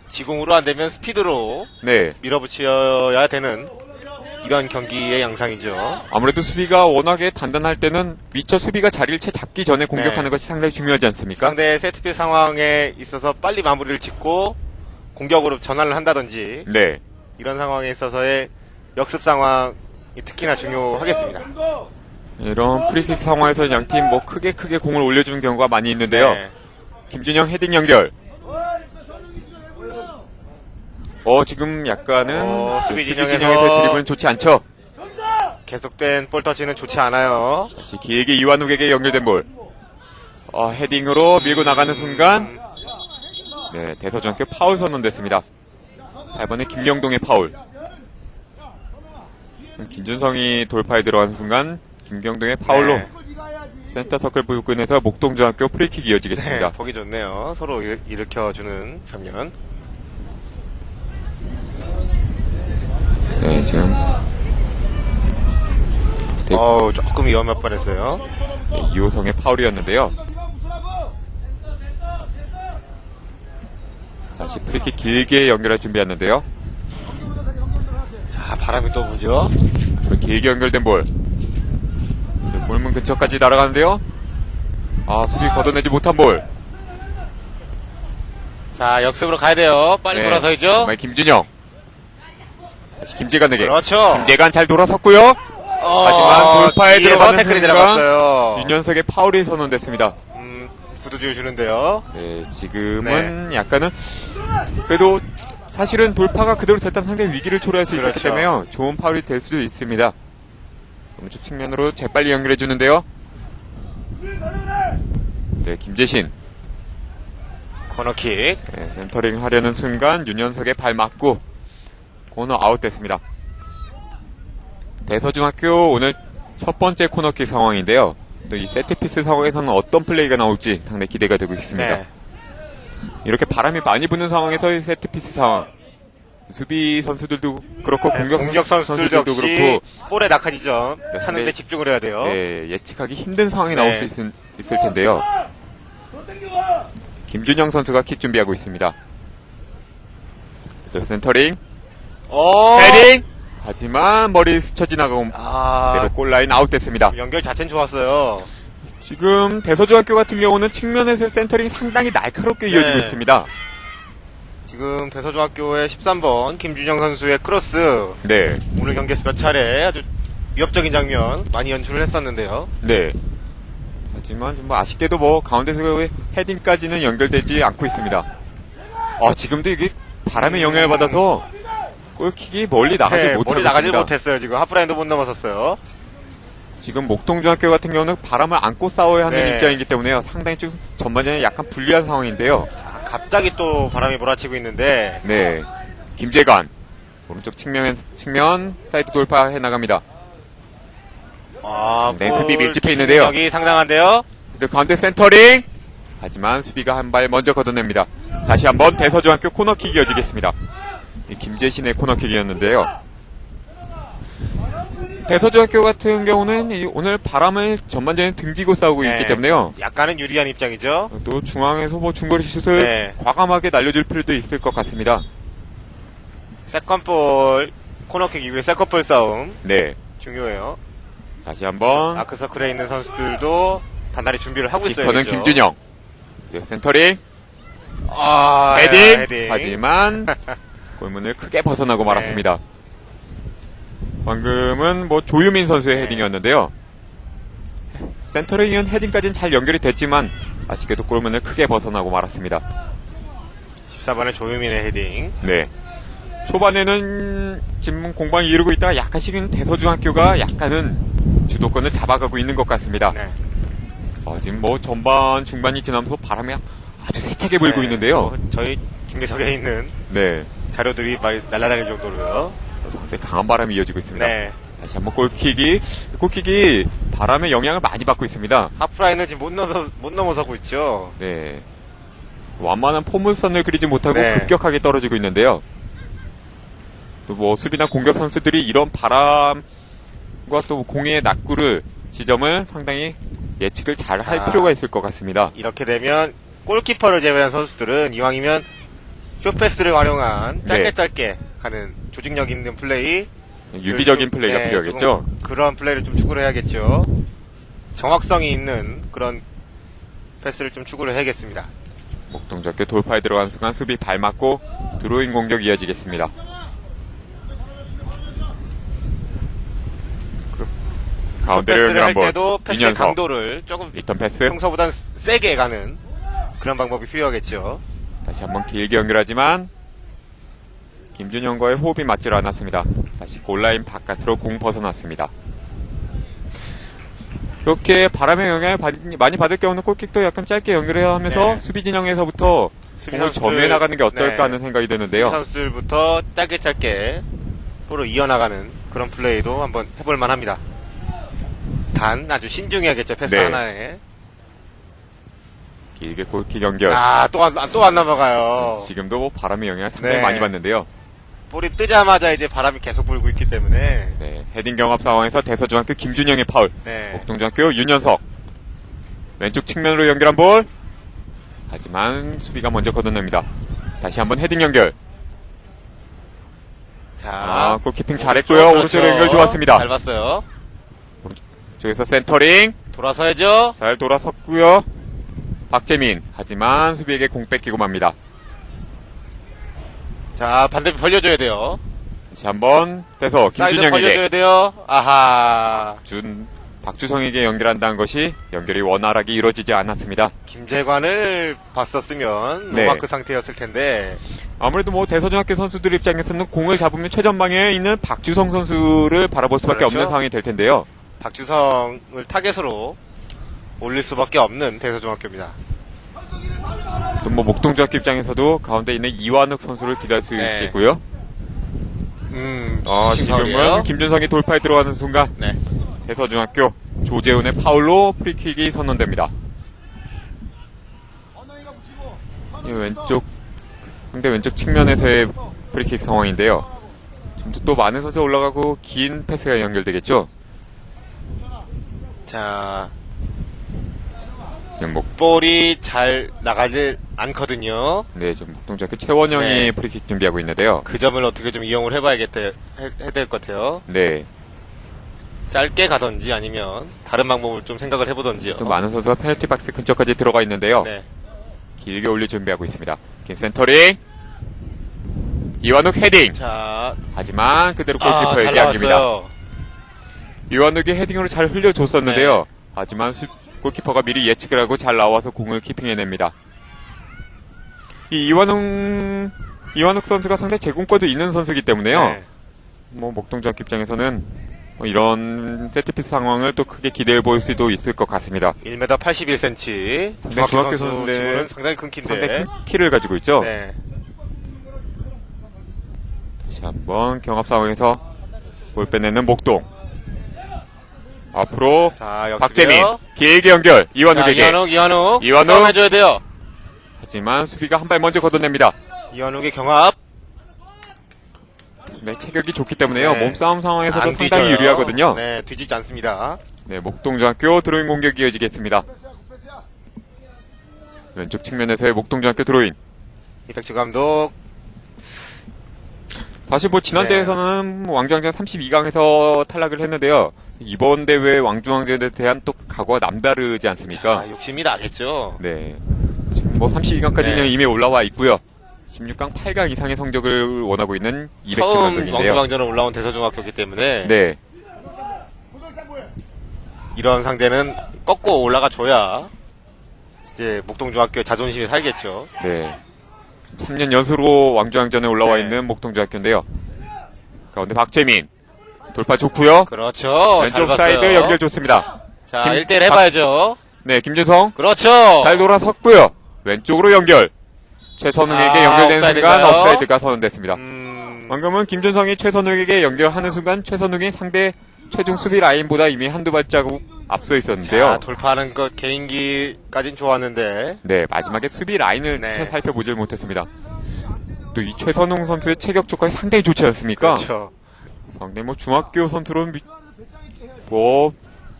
지공으로 안 되면 스피드로 네. 밀어붙여야 되는 이런 경기의 양상이죠. 아무래도 수비가 워낙에 단단할 때는 미처 수비가 자리를 채 잡기 전에 공격하는 네. 것이 상당히 중요하지 않습니까? 상대 세트피스 상황에 있어서 빨리 마무리를 짓고 공격으로 전환을 한다든지 네. 이런 상황에 있어서의 역습 상황이 특히나 중요하겠습니다. 이런 프리킥 상황에서 양팀 뭐 크게 공을 올려주는 경우가 많이 있는데요. 네. 김준영 헤딩 연결. 지금 약간은 수비 수비 진영에서 진영에서의 드리블은 좋지 않죠? 계속된 볼 터치는 좋지 않아요. 다시 길게 이완욱에게 연결된 볼. 헤딩으로 밀고 나가는 순간, 네, 대서중학교 파울 선언됐습니다. 8번에 김경동의 파울. 김준성이 돌파에 들어간 순간, 김경동의 파울로 네. 센터 서클 부근에서 목동중학교 프리킥이 이어지겠습니다. 보기 좋네요. 서로 일으켜주는 장면. 네, 지금. 네. 조금 위험할 뻔했어요. 네, 이호성의 파울이었는데요. 다시 프리킥 길게 연결할 준비했는데요. 자, 바람이 또 부죠. 길게 연결된 볼. 골문 근처까지 날아가는데요. 수비 걷어내지 못한 볼. 자, 역습으로 가야 돼요. 빨리 네, 돌아서야죠. 정말 김준영. 다시 김재관에게. 그렇죠. 김재관 잘 돌아섰고요. 하지만 돌파에 뒤에서 들어가는 태클이 순간 들어갔어요. 윤현석의 파울이 선언됐습니다. 구두 지어주는데요. 네, 지금은 약간은 그래도 사실은 돌파가 그대로 됐다면 상당히 위기를 초래할 수 있었기 그렇죠. 때문에요. 좋은 파울이 될 수도 있습니다. 오른쪽 측면으로 재빨리 연결해 주는데요. 네, 김재신. 코너킥. 네, 센터링 하려는 순간 윤현석의 발 맞고 코너 아웃됐습니다. 대서중학교 오늘 첫 번째 코너킥 상황인데요. 또 이 세트피스 상황에서는 어떤 플레이가 나올지 상당히 기대가 되고 있습니다. 네. 이렇게 바람이 많이 부는 상황에서의 세트피스 상황. 수비 선수들도 그렇고 공격 선수들도 역시 그렇고 볼에 낙하지점 네, 찾는데 근데- 집중을 해야 돼요. 네, 예측하기 힘든 상황이 네. 나올 수 있을 텐데요. 김준영 선수가 킥 준비하고 있습니다. 또 센터링, 헤딩! 하지만 머리 스쳐 지나가고 그대로 골라인 아웃됐습니다. 연결 자체는 좋았어요. 지금 대서중학교 같은 경우는 측면에서 센터링이 상당히 날카롭게 이어지고 있습니다. 지금 대서중학교의 13번 김준영 선수의 크로스 네, 오늘 경기에서 몇 차례 아주 위협적인 장면 많이 연출을 했었는데요. 네. 하지만 좀 아쉽게도 뭐 가운데서의 헤딩까지는 연결되지 않고 있습니다. 지금도 이게 바람의 영향을 받아서 골킥이 멀리 나가지 네, 못하고 멀리 나가지 있습니다. 못했어요. 지금 하프라인도 못 넘어섰어요. 지금 목동중학교 같은 경우는 바람을 안고 싸워야 하는 네. 입장이기 때문에 상당히 좀 전반전에 약간 불리한 상황인데요. 갑자기 또 바람이 몰아치고 있는데 네, 김재관 오른쪽 측면 사이드 돌파해 나갑니다. 네, 수비 밀집해 있는데요. 여기 상당한데요. 근데 가운데 센터링. 하지만 수비가 한 발 먼저 걷어냅니다. 다시 한번 대서중학교 코너킥이 이어지겠습니다. 이 김재신의 코너킥이었는데요. 대서중학교 같은 경우는 오늘 바람을 전반전에 등지고 싸우고 네. 있기 때문에요. 약간은 유리한 입장이죠. 또 중앙에서 뭐 중거리 슛을 네. 과감하게 날려줄 필요도 있을 것 같습니다. 세컨볼 코너킥 이후에 세컨볼 싸움 네, 중요해요. 다시 한번 아크서클에 있는 선수들도 단단히 준비를 하고 있어요. 키퍼는 김준영. 네, 센터링, 헤딩. 헤딩. 하지만 골문을 크게 벗어나고 네. 말았습니다. 방금은 뭐 조유민 선수의 헤딩이었는데요. 센터링은 헤딩까지는 잘 연결이 됐지만 아쉽게도 골문을 크게 벗어나고 말았습니다. 14번의 조유민의 헤딩. 네. 초반에는 지금 공방이 이루고 있다가 약간씩은 대서중학교가 약간은 주도권을 잡아가고 있는 것 같습니다. 네. 지금 뭐 전반 중반이 지나면서 바람이 아주 세차게 불고 네. 있는데요. 저희 중계석에 있는 네. 자료들이 많이 날아다닐 정도로요. 네, 강한 바람이 이어지고 있습니다. 네. 다시 한번 골킥이 바람의 영향을 많이 받고 있습니다. 하프라인을 지금 못 넘어서고 있죠. 네. 완만한 포물선을 그리지 못하고 네. 급격하게 떨어지고 있는데요. 또 뭐 수비나 공격 선수들이 이런 바람과 또 공의 낙구를 지점을 상당히 예측을 잘 할 필요가 있을 것 같습니다. 이렇게 되면 골키퍼를 제외한 선수들은 이왕이면 쇼패스를 활용한 네. 짧게 하는 조직력 있는 플레이, 유기적인 플레이가 필요하겠죠. 조금 그런 플레이를 좀 추구를 해야겠죠. 정확성이 있는 그런 패스를 좀 추구를 해야겠습니다. 목동작교 돌파에 들어간 순간 수비 발 맞고 드로잉 공격 이어지겠습니다. 가운데를 패스를 할 한번 때도 패스의 윤현석 강도를 조금 리턴 패스 평소보단 세게 가는 그런 방법이 필요하겠죠. 다시 한번 길게 연결하지만 김준영과의 호흡이 맞질 않았습니다. 다시 골라인 바깥으로 공 벗어났습니다. 이렇게 바람의 영향을 많이 받을 경우는 골킥도 약간 짧게 연결해야 하면서 네. 수비 진영에서부터 공을 점유해 나가는 게 어떨까 네. 하는 생각이 드는데요. 선수들부터 짧게 서로 이어나가는 그런 플레이도 한번 해볼 만합니다. 단 아주 신중해야겠죠. 패스 네. 하나에. 길게 골킥 연결. 또 안 넘어가요. 지금도 뭐 바람의 영향을 상당히 네. 많이 받는데요. 볼이 뜨자마자 이제 바람이 계속 불고 있기 때문에. 네, 헤딩 경합 상황에서 대서중학교 김준영의 파울. 네. 목동중학교 윤현석. 왼쪽 측면으로 연결한 볼. 하지만 수비가 먼저 걷어냅니다. 다시 한번 헤딩 연결. 자. 골키핑 잘했고요. 오른쪽으로 연결 좋았습니다. 잘 봤어요. 저기서 센터링. 돌아서야죠. 잘 돌아섰고요. 박재민. 하지만 수비에게 공 뺏기고 맙니다. 자, 반대편 벌려줘야 돼요. 다시 한번 떼서 사이드 김준영에게 벌려줘야 돼요. 아하. 박주성에게 연결한다는 것이 연결이 원활하게 이루어지지 않았습니다. 김재관을 봤었으면 네. 노마크 상태였을 텐데. 아무래도 뭐 대서중학교 선수들 입장에서는 공을 잡으면 최전방에 있는 박주성 선수를 바라볼 수밖에 그렇죠. 없는 상황이 될 텐데요. 박주성을 타겟으로 올릴 수밖에 없는 대서중학교입니다. 그럼 뭐 목동중학교 입장에서도 가운데 있는 이완욱 선수를 기다릴 수 네. 있겠고요. 지금은 김준성이 돌파에 들어가는 순간 네. 대서중학교 조재훈의 파울로 프리킥이 선언됩니다. 이 왼쪽 상대 왼쪽 측면에서의 프리킥 상황인데요. 좀 또 많은 선수가 올라가고 긴 패스가 연결되겠죠. 자, 뭐 볼이 잘 나가질 않거든요. 네, 좀 목동중학교 최원영이 네. 프리킥 준비하고 있는데요. 그 점을 어떻게 좀 이용을 해야 될 것 같아요. 네, 짧게 가든지 아니면 다른 방법을 좀 생각을 해보든지요. 좀 많은 선수가 페널티 박스 근처까지 들어가 있는데요. 네. 길게 올릴 준비하고 있습니다. 긴 센터링. 이완욱 헤딩. 자, 하지만 그대로 잘 골키퍼에게 안깁니다. 나왔어요. 이완욱이 헤딩으로 잘 흘려줬었는데요. 하지만 골키퍼가 미리 예측을 하고 잘 나와서 공을 키핑해냅니다. 이 이완욱 선수가 상당히 제공권도 있는 선수이기 때문에요. 네. 뭐 목동중학교 입장에서는 뭐 이런 세트피스 상황을 또 크게 기대해 볼 수도 있을 것 같습니다. 1m 81cm. 중학교 중학교 선수 선수인데 치고는 상당히 큰 키인데. 상당히 큰 키를 가지고 있죠. 네. 다시 한번 경합 상황에서 볼 빼내는 목동. 앞으로 자, 역습이요. 박재민 길게 연결 이완욱에게. 이완욱 이완욱. 싸움 해줘야 돼요. 하지만 수비가 한 발 먼저 걷어냅니다. 이완욱의 경합. 네, 체격이 좋기 때문에요. 네. 몸싸움 상황에서도 안 상당히 뒤져요. 유리하거든요. 네, 뒤지지 않습니다. 네, 목동중학교 드로잉 공격이 이어지겠습니다. 왼쪽 측면에서의 목동중학교 드로잉. 이백주 감독. 사실 뭐 지난 네. 대회에서는 왕중왕전 32강에서 탈락을 했는데요. 이번 대회 왕중왕전에 대한 또 각오가 남다르지 않습니까? 자, 욕심이 나겠죠. 네. 지금 뭐 32강까지는 네. 이미 올라와 있고요. 16강, 8강 이상의 성적을 원하고 있는 이백주 처음 감독인데요. 왕중왕전에 올라온 대서중학교이기 때문에 네. 이런 상대는 꺾고 올라가 줘야 이제 목동중학교 자존심이 살겠죠. 네. 3년 연수로 왕중왕전에 올라와 네. 있는 목동중학교인데요. 가운데 박재민. 돌파 좋고요. 그렇죠. 왼쪽 잘 사이드 봤어요. 연결 좋습니다. 자, 김- 1대1 해봐야죠. 네, 김준성. 그렇죠. 잘 돌아섰고요. 왼쪽으로 연결. 최선웅에게 연결되는 순간 옵사이드인가요? 업사이드가 선언됐습니다. 방금은 김준성이 최선웅에게 연결하는 순간 최선웅이 상대 최종 수비 라인보다 이미 한두 발자국 앞서 있었는데요. 자, 돌파하는 것 개인기까진 좋았는데. 네, 마지막에 수비 라인을 네. 채 살펴보질 못했습니다. 또 이 최선웅 선수의 체격 조건이 상당히 좋지 않습니까? 그렇죠. 상당히 뭐 중학교 선수로는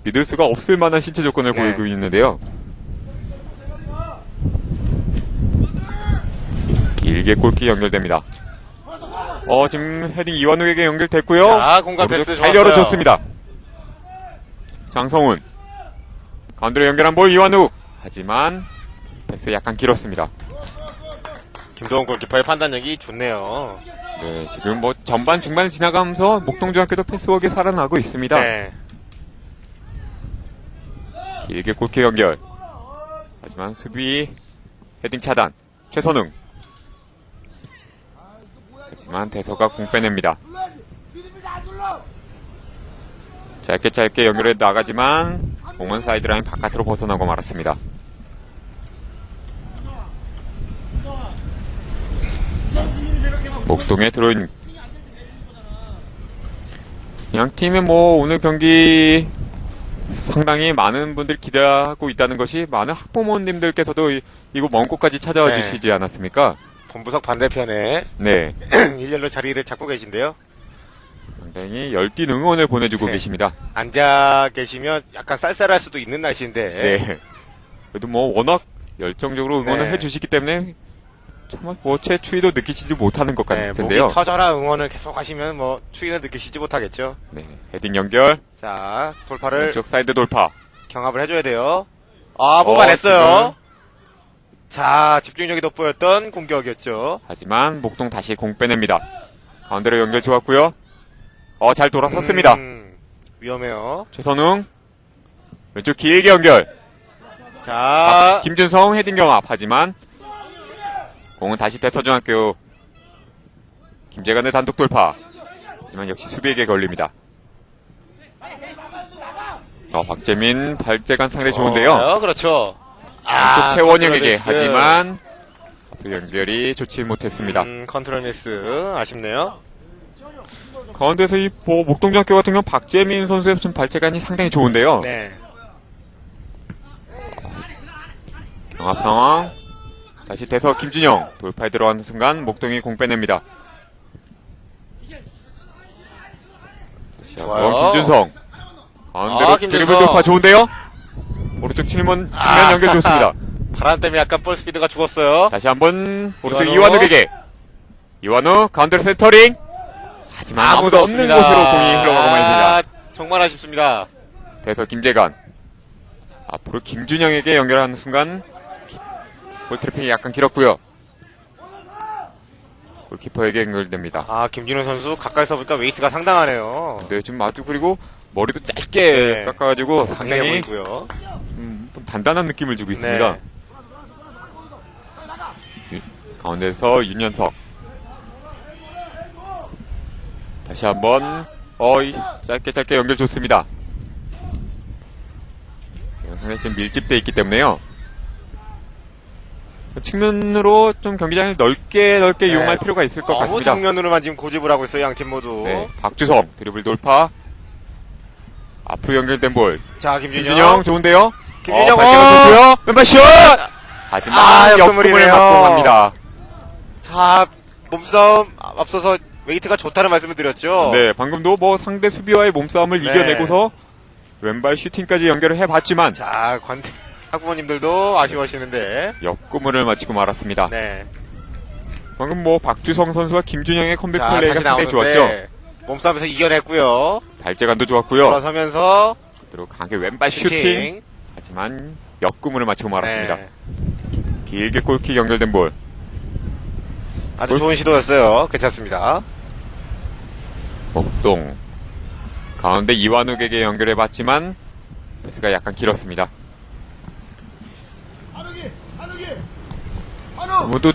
믿을 수가 없을 만한 신체 조건을 네. 보이고 있는데요. 길게 골킥 연결됩니다. 지금 헤딩 이완욱에게 연결됐고요. 자, 공간 오른쪽 패스 잘 좋았어요. 열어줬습니다. 장성훈. 가운데로 연결한 볼 이완욱. 하지만 패스 약간 길었습니다. 김도훈 골키퍼의 판단력이 좋네요. 네, 지금 뭐 전반 중반을 지나가면서 목동중학교도 패스워크가 살아나고 있습니다. 네. 길게 골킥 연결. 하지만 수비 헤딩 차단. 최선웅. 하지만 대서가 공 빼냅니다. 짧게 연결해 나가지만 공은 사이드라인 바깥으로 벗어나고 말았습니다. 목동에 들어온 양 팀의 뭐 오늘 경기 상당히 많은 분들이 기대하고 있다는 것이 많은 학부모님들께서도 이곳 먼 곳까지 찾아와 네. 주시지 않았습니까? 본부석 반대편에 네, 일렬로 자리를 잡고 계신데요. 상당히 열띤 응원을 보내주고 네. 계십니다. 앉아 계시면 약간 쌀쌀할 수도 있는 날씨인데. 네. 그래도 뭐 워낙 열정적으로 응원을 네. 해주시기 때문에 정말 뭐 제 추위도 느끼시지 못하는 것 네, 같은데요. 목이 터져라 응원을 계속 하시면 뭐 추위는 느끼시지 못하겠죠. 네, 헤딩 연결, 자, 돌파를 왼쪽 사이드 돌파. 경합을 해줘야 돼요. 뽑아냈어요. 자, 집중력이 돋보였던 공격이었죠. 하지만 목동 다시 공 빼냅니다. 가운데로 연결 좋았고요. 잘 돌아섰습니다. 위험해요. 최선웅 왼쪽 길게 연결. 자, 김준성 헤딩 경합. 하지만 공은 다시 대서중학교. 김재관의 단독 돌파. 하지만 역시 수비에게 걸립니다. 박재민 발재간 상당히 좋은데요. 그렇죠. 왼쪽 최원영에게. 컨트롤 미스. 하지만 앞으로 연결이 좋지 못했습니다. 컨트롤 미스 아쉽네요. 가운데서 이 목동중학교 같은 경우는 박재민 선수의 좀 발재간이 상당히 좋은데요. 네. 경합 상황. 다시 대서 김준영 돌파에 들어가는 순간 목동이 공 빼냅니다. 다시 한번 좋아요. 김준성. 가운데로 김준성. 드리블 돌파 좋은데요. 오른쪽 측면 연결 좋습니다. 바람 때문에 약간 볼 스피드가 죽었어요. 다시 한번 오른쪽 이완욱. 이완욱에게. 이완욱 가운데로 센터링. 하지만 아무도 없는 없습니다. 곳으로 공이 흘러가고 말입니다. 정말 아쉽습니다. 대서 김재관. 앞으로 김준영에게 연결하는 순간 볼 트래핑이 약간 길었고요. 골키퍼에게 연결됩니다. 김준호 선수 가까이서 보니까 웨이트가 상당하네요. 네, 지금 아주 그리고 머리도 짧게 깎아가지고 강력해 상당히 보이고요. 좀 단단한 느낌을 주고 있습니다. 네. 가운데서 윤현석. 다시 한번 짧게 연결 좋습니다. 상당히 좀 밀집되어 있기 때문에요. 측면으로 좀 경기장을 넓게 이용할 필요가 있을 것 너무 같습니다. 정면으로만 지금 고집을 하고 있어요, 양팀 모두. 네, 박주성 드리블 돌파. 앞으로 연결된 볼. 자, 김준영. 김준영 좋은데요. 김준영, 발재가 좋고요. 왼발 슛. 하지만 역금을 역금을이네요. 맞고 갑니다. 자, 몸싸움 앞서서 웨이트가 좋다는 말씀을 드렸죠. 네, 방금도 뭐 상대 수비와의 몸싸움을 네. 이겨내고서 왼발 슈팅까지 연결을 해봤지만 자, 학부모님들도 아쉬워하시는데. 역구물을 맞히고 말았습니다. 네. 방금 뭐 박주성 선수와 김준영의 컴백 자, 플레이가 다시 상당히 나오는데 좋았죠. 몸싸움에서 이겨냈고요. 발재간도 좋았고요. 돌아서면서 그대로 강하게 왼발 슈팅. 하지만 역구물을 맞히고 말았습니다. 네. 길게 골킥 연결된 볼. 아주 좋은 시도였어요. 괜찮습니다. 목동. 가운데 이완욱에게 연결해봤지만 패스가 약간 길었습니다. 모두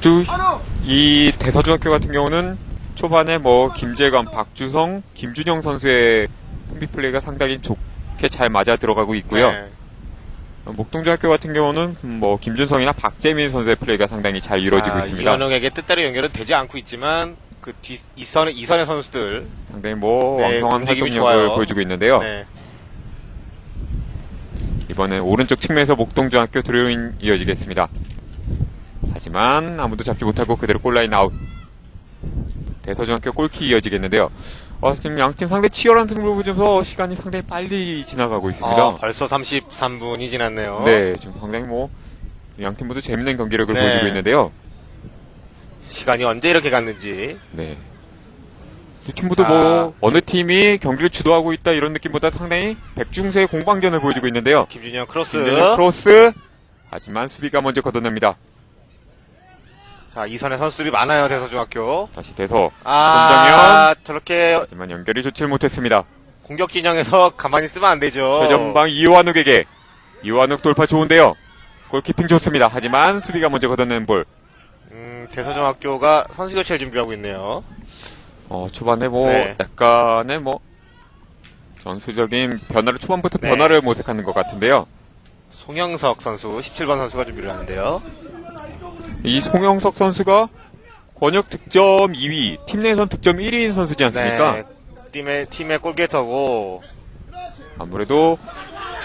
이 대서중학교 같은 경우는 초반에 뭐 김재관, 박주성, 김준영 선수의 콤비 플레이가 상당히 좋게 잘 맞아 들어가고 있고요. 네. 목동중학교 같은 경우는 뭐 김준성이나 박재민 선수의 플레이가 상당히 잘 이루어지고 있습니다. 이현웅에게 뜻대로 연결은 되지 않고 있지만 그 이선의 선수들 상당히 뭐 네, 왕성한 움직임이 활동력을 좋아요. 보여주고 있는데요. 네. 이번엔 오른쪽 측면에서 목동중학교 드로잉 이어지겠습니다. 하지만 아무도 잡지 못하고 그대로 골라인 아웃. 대서중학교 골킥 이어지겠는데요. 지금 양팀 상대 치열한 승부를 보면서 시간이 상당히 빨리 지나가고 있습니다. 벌써 33분이 지났네요. 네, 지금 상당히 뭐 양팀 모두 재밌는 경기력을 네. 보여주고 있는데요. 시간이 언제 이렇게 갔는지. 네. 두 팀 모두 뭐 어느 팀이 경기를 주도하고 있다 이런 느낌보다 상당히 백중세의 공방전을 보여주고 있는데요. 김준영 크로스. 김준영 크로스. 하지만 수비가 먼저 걷어냅니다. 자, 이선의 선수들이 많아요, 대서중학교. 다시 대서. 손정현. 저렇게 하지만 연결이 좋지 못했습니다. 공격 진영에서 가만히 쓰면 안 되죠. 최전방 이완욱에게. 이완욱 돌파 좋은데요. 골키핑 좋습니다. 하지만 수비가 먼저 걷어내는 볼. 대서중학교가 선수 교체를 준비하고 있네요. 초반에 네. 약간의 전술적인 변화를 초반부터 네. 변화를 모색하는 것 같은데요. 송영석 선수, 17번 선수가 준비를 하는데요. 이 송영석 선수가 권역 득점 2위, 팀 내선 득점 1위인 선수지 않습니까? 네. 팀의 골게터고, 아무래도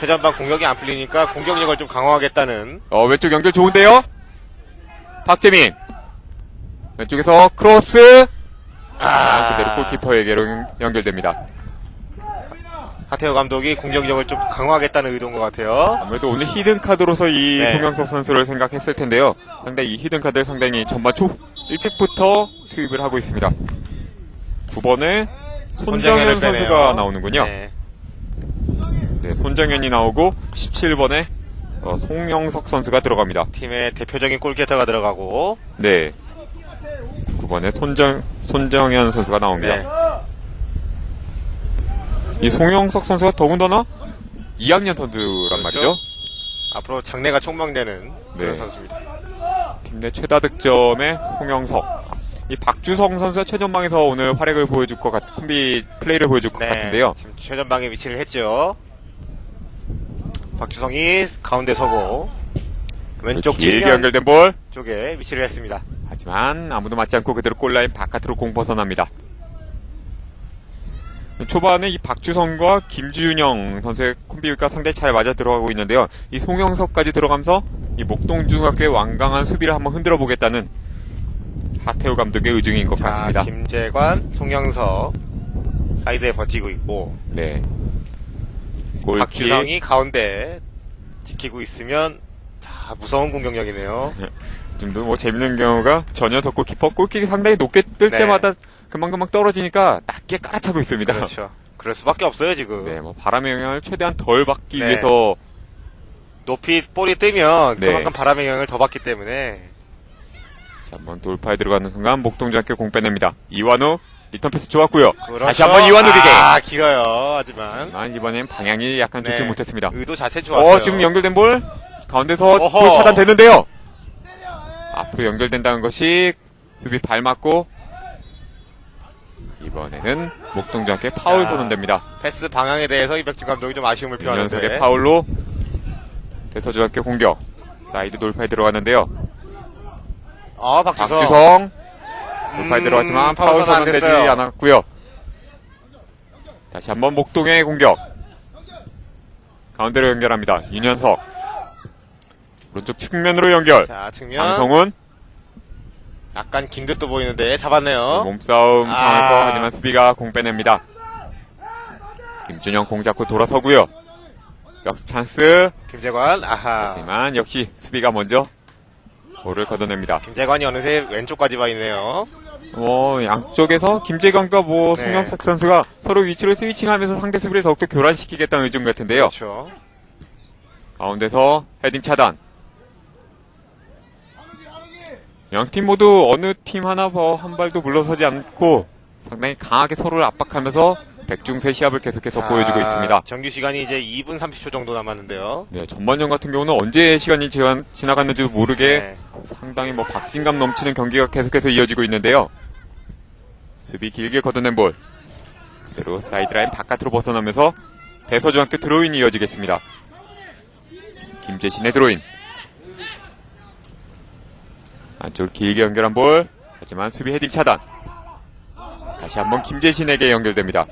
최전방 공격이 안 풀리니까 공격력을 좀 강화하겠다는. 왼쪽 연결 좋은데요. 박재민 왼쪽에서 크로스. 그대로 골키퍼에게로 연결됩니다. 하태호 감독이 공격력을 좀 강화하겠다는 의도인 것 같아요. 아무래도 오늘 히든 카드로서 이 네. 송영석 선수를 생각했을 텐데요. 상당히 이 히든 카드를 상당히 전반 초 일찍부터 투입을 하고 있습니다. 9번에 손정현 선수가 나오는군요. 네. 네, 손정현이 나오고 17번에 송영석 선수가 들어갑니다. 팀의 대표적인 골게터가 들어가고. 네. 9번에 손정현 선수가 나옵니다. 네. 이 송영석 선수가 더군다나 2학년 선수란 그렇죠. 말이죠. 앞으로 장래가 촉망되는 그런 네. 선수입니다. 팀 내 최다 득점의 송영석. 이 박주성 선수가 최전방에서 오늘 활약을 보여줄 것 콤비 플레이를 보여줄 것 같은데요. 지금 최전방에 위치를 했죠. 박주성이 가운데 서고 왼쪽 길게 측면 연결된 볼. 쪽에 위치를 했습니다. 하지만 아무도 맞지 않고 그대로 골라인 바깥으로 공 벗어납니다. 초반에 이 박주성과 김준영 선수의 콤비가 상당히 잘 맞아 들어가고 있는데요. 이 송영석까지 들어가면서 이 목동중학교의 완강한 수비를 한번 흔들어 보겠다는 하태우 감독의 의중인 것 같습니다. 김재관, 송영석 사이드에 버티고 있고 네. 골킥. 박주성이 가운데 지키고 있으면 무서운 공격력이네요. 지금도 뭐 재밌는 경우가 저 녀석 골키퍼 골킥이 상당히 높게 뜰 네. 때마다 금방금방 떨어지니까 낮게 깔아차고 있습니다. 그렇죠. 그럴 수밖에 없어요 지금. 네, 뭐 바람의 영향을 최대한 덜 받기 네. 위해서 높이 볼이 뜨면 네. 그만큼 바람의 영향을 더 받기 때문에. 자, 한번 돌파에 들어가는 순간 목동중학교 공 빼냅니다. 이완욱 리턴 패스 좋았고요. 그렇죠. 다시 한번 이완욱에게. 길어요. 하지만 이번엔 방향이 약간 좋지 네. 못했습니다. 의도 자체 좋았어요. 지금 연결된 볼 가운데서 어허. 볼 차단되는데요. 앞으로 연결된다는 것이 수비 발 맞고 이번에는 목동중학교의 파울 선언됩니다. 패스 방향에 대해서 이백준 감독이 좀 아쉬움을 표하는데. 연속의 파울로 대서중학교 공격 사이드 돌파에 들어갔는데요. 박주성 돌파에 들어갔지만 파울 선언되지 됐어요. 않았고요. 다시 한번 목동의 공격 가운데로 연결합니다. 윤현석 오른쪽 측면으로 연결. 자, 측면. 장성훈 약간 긴 듯도 보이는데 잡았네요. 몸싸움 상황에서 하지만 수비가 공 빼냅니다. 김준영 공 잡고 돌아서고요. 역습 찬스. 김재관. 하지만 역시 수비가 먼저 볼을 걷어냅니다. 김재관이 어느새 왼쪽까지 와 있네요. 양쪽에서 김재관과 네. 송영석 선수가 서로 위치를 스위칭하면서 상대 수비를 더욱더 교란시키겠다는 의중 같은데요. 그렇죠. 가운데서 헤딩 차단. 양팀 모두 어느 팀 하나 한 발도 물러서지 않고 상당히 강하게 서로를 압박하면서 백중세 시합을 계속해서 보여주고 있습니다. 정규 시간이 이제 2분 30초 정도 남았는데요. 네, 전반전 같은 경우는 언제 시간이 지나갔는지도 모르게 네. 상당히 박진감 넘치는 경기가 계속해서 이어지고 있는데요. 수비 길게 걷어낸 볼. 그대로 사이드라인 바깥으로 벗어나면서 대서중학교 드로인이 이어지겠습니다. 김재신의 드로인. 안쪽으로 길게 연결한 볼. 하지만 수비 헤딩 차단. 다시 한번 김재신에게 연결됩니다.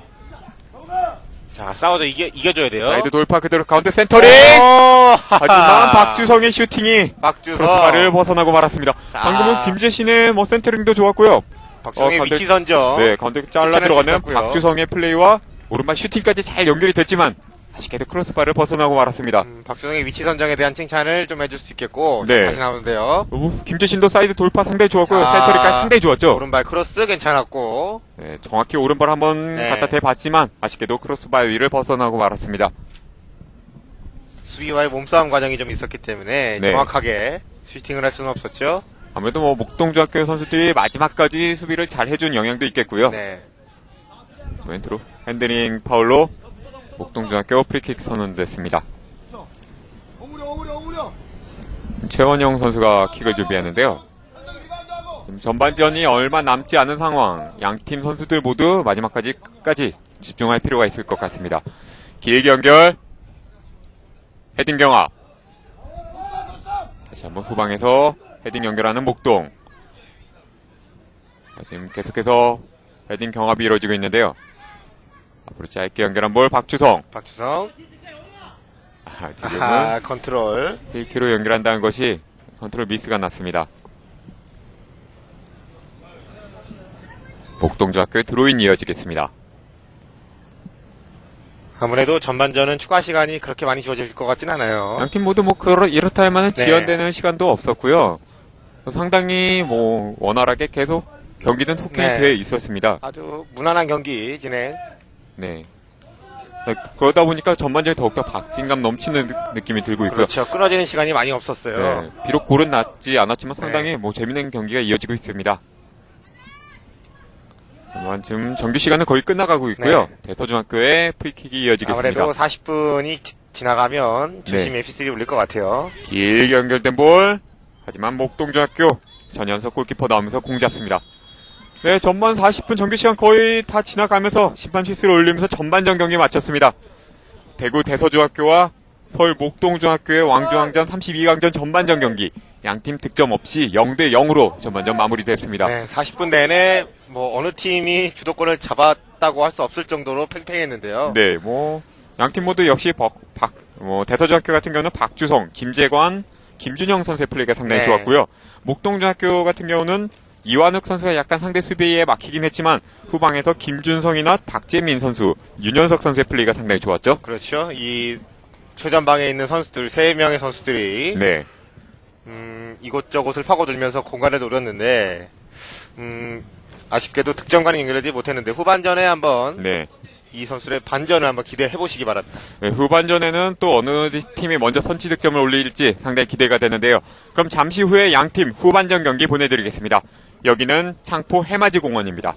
자, 싸워도 이겨줘야 돼요. 사이드 돌파 그대로 가운데 센터링! 하지만 박주성의 슈팅이 박주성. 크로스바를 벗어나고 말았습니다. 자. 방금은 김재신의 센터링도 좋았고요. 박주성의 가운데- 위치 선정. 네, 가운데 잘라 칭찬할 수 들어가는 있었고요. 박주성의 플레이와 오른발 슈팅까지 잘 연결이 됐지만 아쉽게도 크로스바를 벗어나고 말았습니다. 박주성의 위치 선정에 대한 칭찬을 좀 해줄 수 있겠고. 네. 다시 나오는데요. 김재신도 사이드 돌파 상당히 좋았고요. 자, 센터링까지 상당히 좋았죠. 오른발 크로스 괜찮았고. 네, 정확히 오른발 한번 네. 갖다 대봤지만 아쉽게도 크로스바 위를 벗어나고 말았습니다. 수비와의 몸싸움 과정이 좀 있었기 때문에 네. 정확하게 슈팅을 할 수는 없었죠. 아무래도 목동중학교 선수들이 마지막까지 수비를 잘 해준 영향도 있겠고요. 네. 왼트로 핸들링 파울로 목동중학교 프리킥 선언됐습니다. 최원영 선수가 킥을 준비하는데요. 지금 전반전이 얼마 남지 않은 상황. 양팀 선수들 모두 마지막까지 끝까지 집중할 필요가 있을 것 같습니다. 길게 연결. 헤딩 경합. 다시 한번 후방에서 헤딩 연결하는 목동. 지금 계속해서 헤딩 경합이 이루어지고 있는데요. 앞으로 짧게 연결한 볼 박주성. 박주성. 지금은 아하, 컨트롤. 1km 연결한다는 것이 컨트롤 미스가 났습니다. 목동중학교의 드로인 이어지겠습니다. 아무래도 전반전은 추가 시간이 그렇게 많이 주어질 것 같진 않아요. 양팀 모두 이렇다 할 만한 네. 지연되는 시간도 없었고요. 상당히 원활하게 계속 경기는 속행이 네. 되어 있었습니다. 아주 무난한 경기 진행. 네. 그러다 보니까 전반전에 더욱더 박진감 넘치는 느낌이 들고 있고요. 그렇죠. 끊어지는 시간이 많이 없었어요. 네, 비록 골은 났지 않았지만 상당히 네. 재밌는 경기가 이어지고 있습니다. 지금 정규 시간은 거의 끝나가고 있고요. 네. 대서중학교의 프리킥이 이어지겠습니다. 아무래도 40분이 지나가면 주심 네. FC 울릴 것 같아요. 길게 연결된 볼. 하지만 목동중학교 전현석 골키퍼 나오면서 공 잡습니다. 네, 전반 40분 정규 시간 거의 다 지나가면서 심판 실수를 올리면서 전반전 경기 마쳤습니다. 대구 대서중학교와 서울 목동중학교의 왕중왕전 32강전 전반전 경기. 양팀 득점 없이 0대 0으로 전반전 마무리됐습니다. 네, 40분 내내 어느 팀이 주도권을 잡았다고 할 수 없을 정도로 팽팽했는데요. 네, 양팀 모두 역시 대서중학교 같은 경우는 박주성, 김재관, 김준영 선수의 플레이가 상당히 네. 좋았고요. 목동중학교 같은 경우는 이완욱 선수가 약간 상대 수비에 막히긴 했지만 후방에서 김준성이나 박재민 선수, 윤현석 선수의 플레이가 상당히 좋았죠. 그렇죠. 이 최전방에 있는 선수들 3명의 선수들이 네, 이곳저곳을 파고들면서 공간을 노렸는데 아쉽게도 득점과는 연결되지 못했는데 후반전에 한번 네. 이 선수들의 반전을 한번 기대해 보시기 바랍니다. 네, 후반전에는 또 어느 팀이 먼저 선취 득점을 올릴지 상당히 기대가 되는데요. 그럼 잠시 후에 양팀 후반전 경기 보내드리겠습니다. 여기는 창포 해맞이 공원입니다.